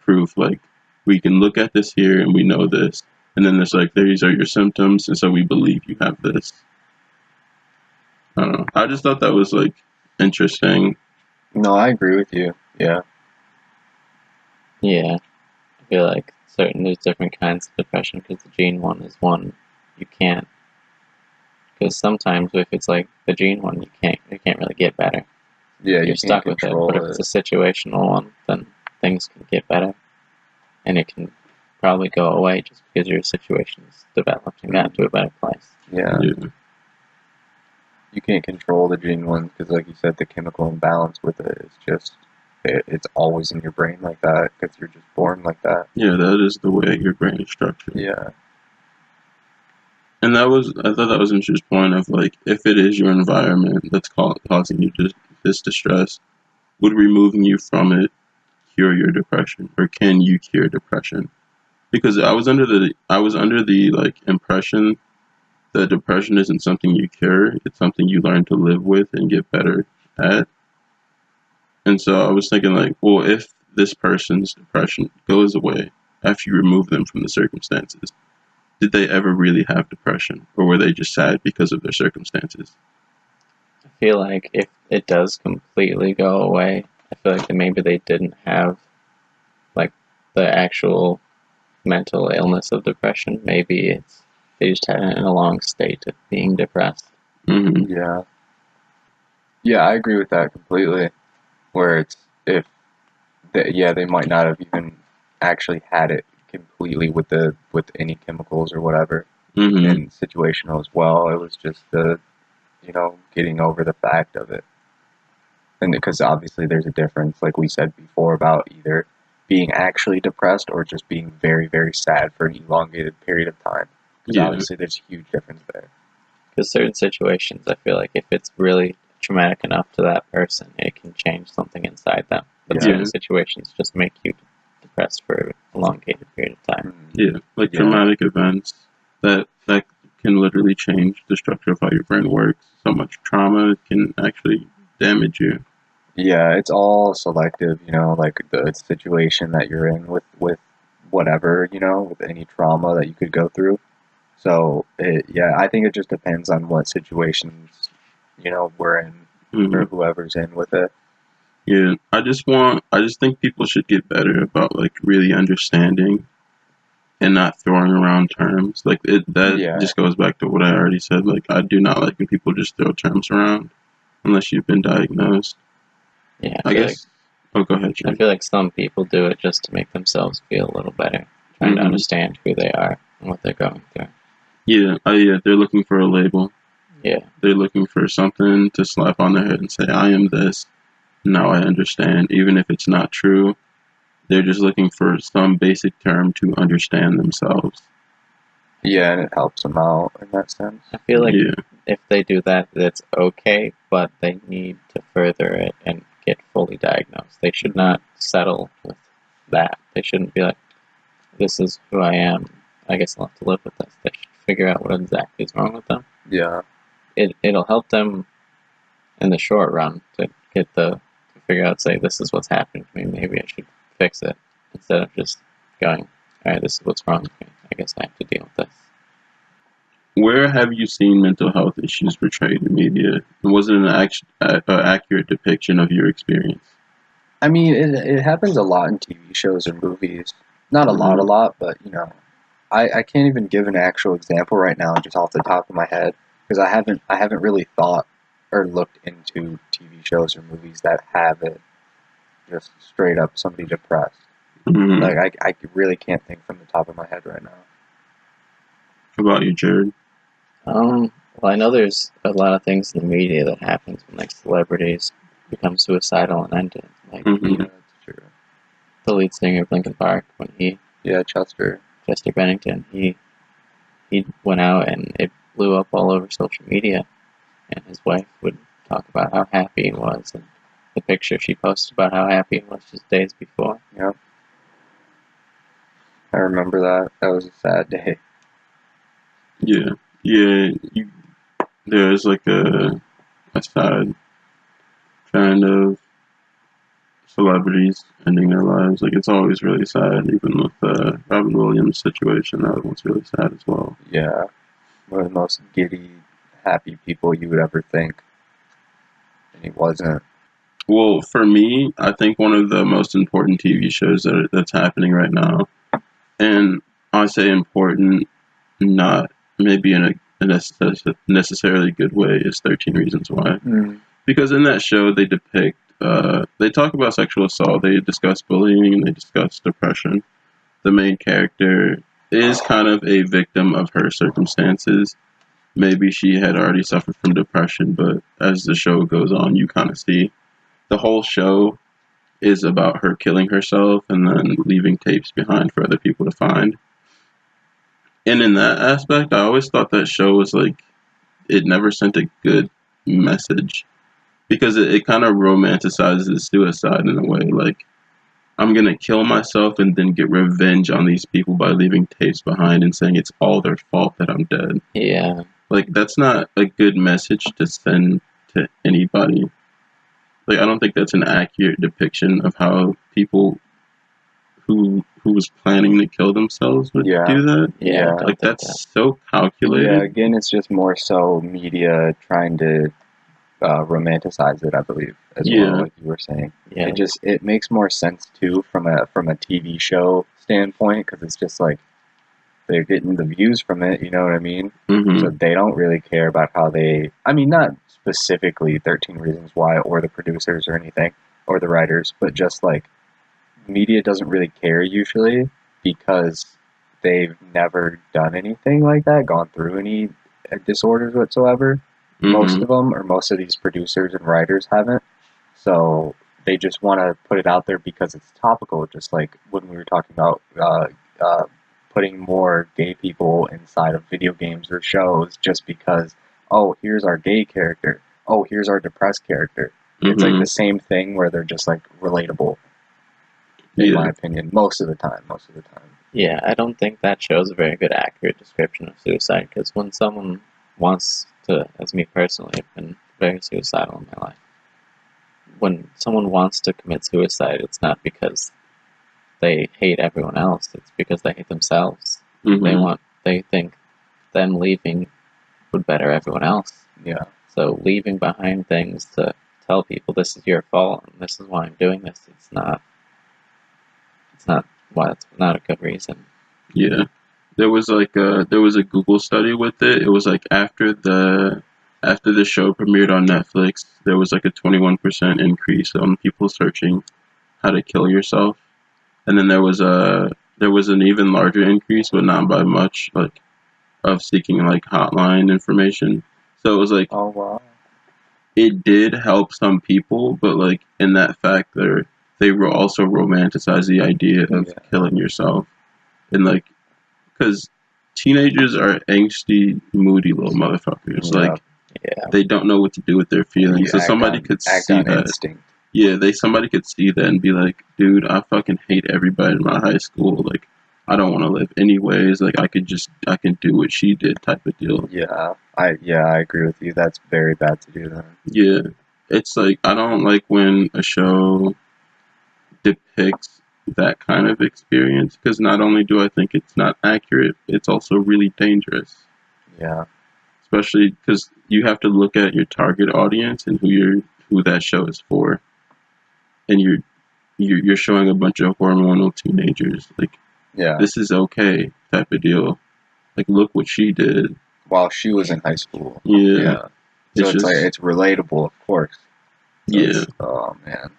proof. Like we can look at this here and we know this. And then there's like, these are your symptoms, and so we believe you have this. I don't know. I just thought that was like interesting. No, I agree with you. Yeah. Yeah. I feel like there's different kinds of depression, because the gene one is one you can't. Because sometimes if it's like the gene one, you can't really get better. Yeah, You're stuck with it. But if it's a situational one, then things can get better, and it can probably go away just because your situation's developed and got to a better place. Yeah. You can't control the gene one because, like you said, the chemical imbalance with it is just it's always in your brain like that because you're just born like that. Yeah, that is the way your brain is structured. Yeah. And I thought that was an interesting point of like, if it is your environment that's causing you this distress, would removing you from it cure your depression, or can you cure depression? Because I was under the like impression that depression isn't something you cure; it's something you learn to live with and get better at. And so I was thinking like, well, if this person's depression goes away after you remove them from the circumstances, did they ever really have depression, or were they just sad because of their circumstances? I feel like if it does completely go away, I feel like maybe they didn't have like the actual mental illness of depression. Maybe they just had it in a long state of being depressed. Mm-hmm. Yeah. Yeah, I agree with that completely. Where it's they might not have even actually had it completely with any chemicals or whatever. Mm-hmm. And situational as well. It was just getting over the fact of it. And because obviously there's a difference, like we said before, about either being actually depressed or just being very, very sad for an elongated period of time. Because obviously there's a huge difference there. Because certain situations, I feel like if it's really traumatic enough to that person, it can change something inside them. But certain situations just make you depressed for an elongated period of time. Yeah, like traumatic events that can literally change the structure of how your brain works. So much trauma can actually damage you. Yeah, it's all selective, like the situation that you're in with whatever, with any trauma that you could go through. So, I think it just depends on what situations, we're in, or whoever's in with it. Yeah, I just think people should get better about like really understanding and not throwing around terms. Like just goes back to what I already said. Like, I do not like when people just throw terms around unless you've been diagnosed. Yeah, I guess. Go ahead, I feel like some people do it just to make themselves feel a little better, trying to understand who they are and what they're going through. Yeah, they're looking for a label. Yeah. They're looking for something to slap on their head and say, I am this. Now I understand. Even if it's not true, they're just looking for some basic term to understand themselves. Yeah, and it helps them out in that sense. I feel like if they do that, that's okay, but they need to further it and get fully diagnosed. They should not settle with that. They shouldn't be like, this is who I am. I guess I'll have to live with this. They should figure out what exactly is wrong with them. Yeah. It'll help them in the short run to figure out, say, this is what's happening to me. Maybe I should fix it, instead of just going, all right, this is what's wrong with me. I guess I have to deal with this. where have you seen mental health issues portrayed in media? And was it an accurate depiction of your experience? I mean, it happens a lot in TV shows or movies. Not a lot, but I can't even give an actual example right now, just off the top of my head, because I haven't really thought or looked into TV shows or movies that have it just straight up somebody depressed. Mm-hmm. Like I really can't think from the top of my head right now. How about you, Jared? Well, I know there's a lot of things in the media that happens when like celebrities become suicidal and end it. Like Yeah, that's true. the lead singer of Linkin Park, when Chester. Chester Bennington, he went out and it blew up all over social media, and his wife would talk about how happy he was, and the picture she posted about how happy he was just days before. Yep. I remember that. That was a sad day. Yeah. There's like a sad trend of celebrities ending their lives. Like, it's always really sad, even with Robin Williams' situation. That one's really sad as well. Yeah. One of the most giddy, happy people you would ever think. And he wasn't. Well, for me, I think one of the most important TV shows that's happening right now, and I say important, not maybe in a necessarily good way, is 13 Reasons Why. Because in that show, they depict, they talk about sexual assault, they discuss bullying, they discuss depression. The main character is kind of a victim of her circumstances. Maybe she had already suffered from depression, but as the show goes on, you kind of see the whole show is about her killing herself and then leaving tapes behind for other people to find. And in that aspect, I always thought that show was like, it never sent a good message because it kind of romanticizes suicide in a way. Like, I'm going to kill myself and then get revenge on these people by leaving tapes behind and saying it's all their fault that I'm dead. Yeah. Like, that's not a good message to send to anybody. Like, I don't think that's an accurate depiction of how people who was planning to kill themselves would do that. Yeah. Like, that's so calculated. Yeah, again, it's just more so media trying to romanticize it, I believe, as well, like you were saying. Yeah. It makes more sense too from a TV show standpoint, because it's just like they're getting the views from it, you know what I mean? Mm-hmm. So they don't really care about how not specifically 13 Reasons Why or the producers or anything, or the writers, but just like media doesn't really care usually because they've never done anything like that, gone through any disorders whatsoever. Mm-hmm. Most of them, or most of these producers and writers haven't. So they just want to put it out there because it's topical, just like when we were talking about putting more gay people inside of video games or shows just because, oh, here's our gay character. Oh, here's our depressed character. It's like the same thing where they're just like relatable, in my opinion, most of the time. Yeah, I don't think that shows a very good accurate description of suicide, because when someone wants to, as me personally, I've been very suicidal in my life. When someone wants to commit suicide, it's not because they hate everyone else, it's because they hate themselves. Mm-hmm. They think them leaving would better everyone else. Yeah. So leaving behind things to tell people this is your fault and this is why I'm doing this, it's not a good reason. Yeah. There was a Google study with it. It was like after the show premiered on Netflix, there was like a 21% increase on people searching how to kill yourself. And then there was an even larger increase, but not by much, like of seeking like hotline information. So it was like, oh wow, it did help some people, but like in that factor, they were also romanticize the idea of killing yourself, and like, because teenagers are angsty, moody little motherfuckers. Like, they don't know what to do with their feelings. So somebody could see that. Instinct. Yeah, somebody could see that and be like, dude, I fucking hate everybody in my high school. Like, I don't want to live anyways. Like, I can do what she did type of deal. Yeah, I agree with you. That's very bad to do that. Yeah, it's like, I don't like when a show depicts that kind of experience, because not only do I think it's not accurate, it's also really dangerous. Yeah. Especially because you have to look at your target audience and who that show is for, and you're showing a bunch of hormonal teenagers like, Yeah. this is okay type of deal. Like, look what she did while she was in high school. Yeah. So it's like it's relatable, of course. So Yeah. Oh man.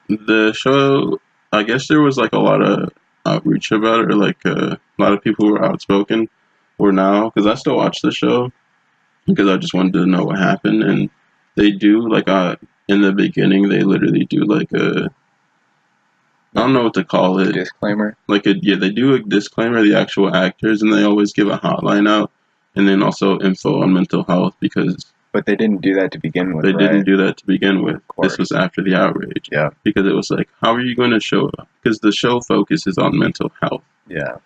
The show, I guess there was like a lot of outreach about it, or like a lot of people who were outspoken. Or now, because I still watch the show because I just wanted to know what happened, and they do like in the beginning they literally do like a, I don't know what to call it. Disclaimer? Like they do a disclaimer, the actual actors, and they always give a hotline out, and then also info on mental health because. But they didn't do that to begin with, They right? didn't do that to begin with. This was after the outrage. Yeah. Because it was like, how are you going to show up? Because the show focuses on mental health. Yeah.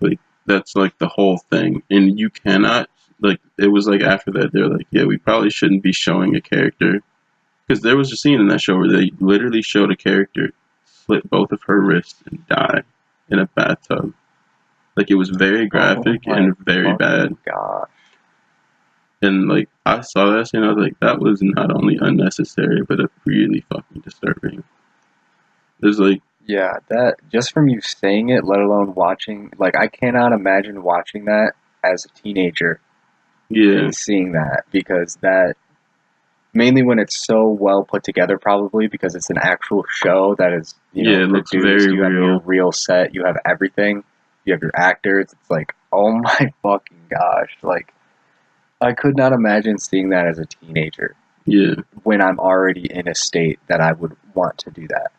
Like, that's like the whole thing. And you cannot, like, it was like after that, they're like, yeah, we probably shouldn't be showing a character. Because there was a scene in that show where they literally showed a character slit both of her wrists and die in a bathtub. Like, it was very graphic and very bad. God. And like I saw that scene, I was like, that was not only unnecessary, but really fucking disturbing. There's like, yeah, that just from you saying it, let alone watching, like I cannot imagine watching that as a teenager. Yeah. And seeing that, because that mainly when it's so well put together, probably because it's an actual show that is, it looks produced. very you have real. your real set, you have everything, you have your actors. It's like, oh my fucking gosh, like I could not imagine seeing that as a teenager. Yeah. When I'm already in a state that I would want to do that.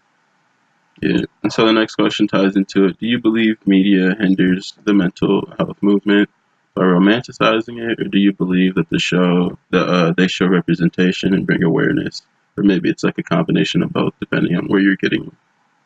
Yeah. And so the next question ties into it. Do you believe media hinders the mental health movement by romanticizing it, or do you believe that they show representation and bring awareness? Or maybe it's like a combination of both, depending on where you're getting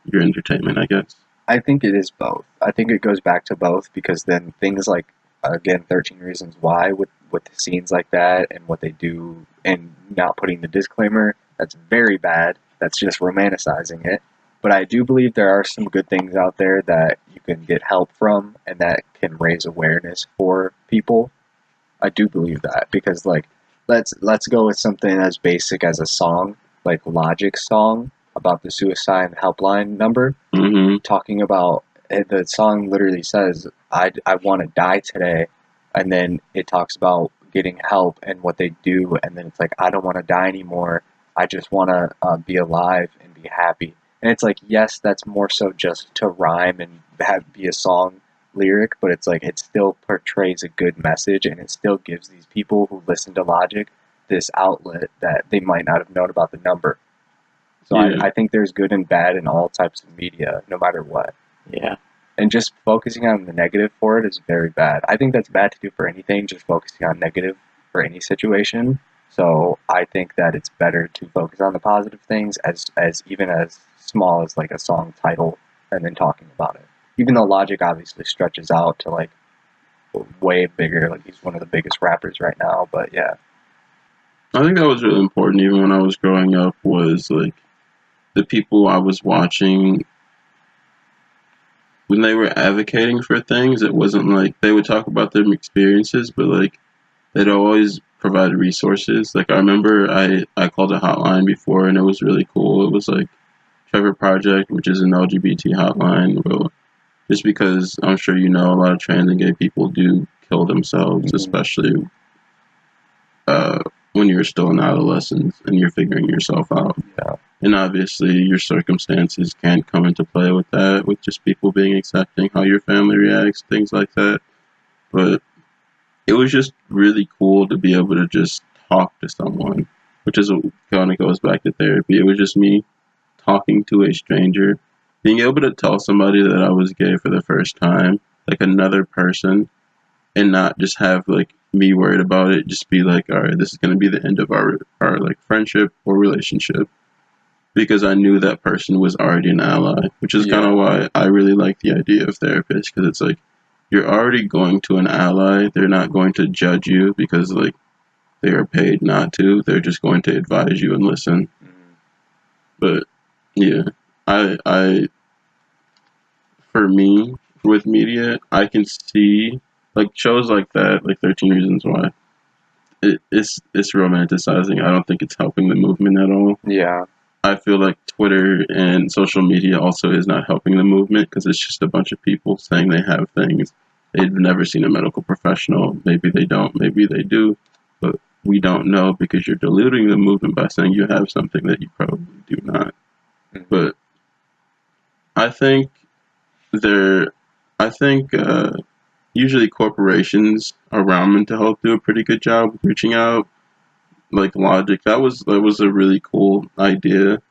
your entertainment, I guess. I think it is both. I think it goes back to both, because then things like, again, 13 Reasons Why, with scenes like that and what they do and not putting the disclaimer, that's very bad. That's just romanticizing it. But I do believe there are some good things out there that you can get help from and that can raise awareness for people. I do believe that, because like let's go with something as basic as a song, like Logic's song about the suicide helpline number, talking about the song literally says I want to die today, and then it talks about getting help and what they do, and then it's like, I don't want to die anymore. I just want to be alive and be happy. And it's like, yes, that's more so just to rhyme and be a song lyric, but it's like it still portrays a good message, and it still gives these people who listen to Logic this outlet that they might not have known about the number. So I think there's good and bad in all types of media, no matter what. Yeah. And just focusing on the negative for it is very bad. I think that's bad to do for anything, just focusing on negative for any situation. So I think that it's better to focus on the positive things, as even as small as like a song title, and then talking about it. Even though Logic obviously stretches out to like way bigger, like he's one of the biggest rappers right now, but yeah. I think that was really important even when I was growing up, was like the people I was watching, when they were advocating for things, it wasn't like they would talk about their experiences, but like they'd always provide resources. Like I remember I called a hotline before, and it was really cool. It was like Trevor Project, which is an LGBT hotline. Well, just because I'm sure you know, a lot of trans and gay people do kill themselves, especially when you're still an adolescent and you're figuring yourself out. Yeah. And obviously your circumstances can come into play with that, with just people being accepting, how your family reacts, things like that. But it was just really cool to be able to just talk to someone, which is what kind of goes back to therapy. It was just me talking to a stranger, being able to tell somebody that I was gay for the first time, like another person, and not just have like me worried about it, just be like, all right, this is going to be the end of our like friendship or relationship, because I knew that person was already an ally, which is kind of why I really like the idea of therapists, because it's like you're already going to an ally. They're not going to judge you because like they are paid not to. They're just going to advise you and listen. But yeah, I for me, with media, I can see like shows like that, like 13 Reasons Why. It's romanticizing. I don't think it's helping the movement at all. Yeah. I feel like Twitter and social media also is not helping the movement because it's just a bunch of people saying they have things. They've never seen a medical professional. Maybe they don't. Maybe they do. But we don't know because you're diluting the movement by saying you have something that you probably do not. Mhm. But I think usually corporations around mental health do a pretty good job reaching out. Like Logic, that was a really cool idea.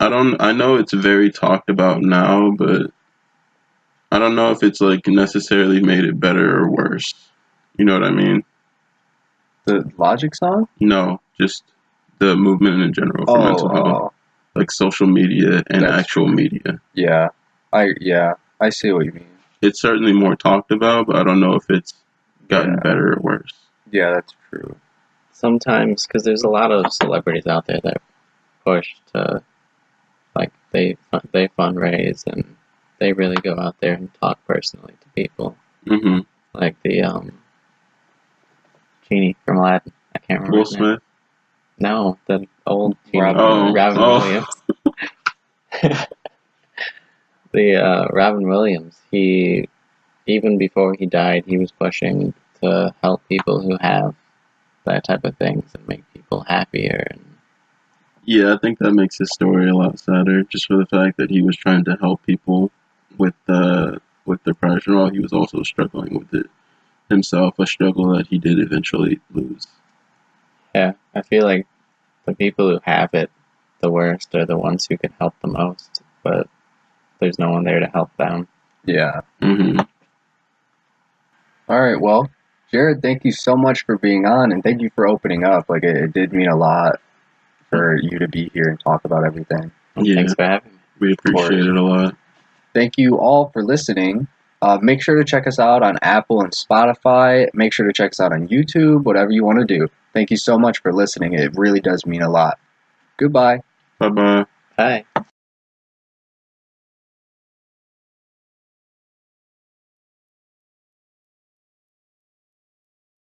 I know it's very talked about now, but I don't know if it's like necessarily made it better or worse. You know what I mean? The Logic song? No, just the movement in general for mental health, like social media and actual media. Yeah, I see what you mean. It's certainly more talked about, but I don't know if it's gotten better or worse. Yeah, that's true. Sometimes, because there's a lot of celebrities out there that push to, like, they fundraise and they really go out there and talk personally to people. Mm-hmm. Like the genie from Aladdin. I can't remember. Will his name. Smith? No, the old genie, Robin Williams. The Robin Williams. He, even before he died, he was pushing to help people who have that type of things and make people happier. And yeah, I think that makes his story a lot sadder, just for the fact that he was trying to help people with depression, while he was also struggling with it himself, a struggle that he did eventually lose. yeah, I feel like the people who have it the worst are the ones who can help the most, but there's no one there to help them. Yeah. Mm-hmm. All right, well, Jarod, thank you so much for being on, and thank you for opening up. Like, it did mean a lot for you to be here and talk about everything. Yeah. Thanks for having me. We appreciate it a lot. Thank you all for listening. Make sure to check us out on Apple and Spotify. Make sure to check us out on YouTube, whatever you want to do. Thank you so much for listening. It really does mean a lot. Goodbye. Bye-bye. Bye.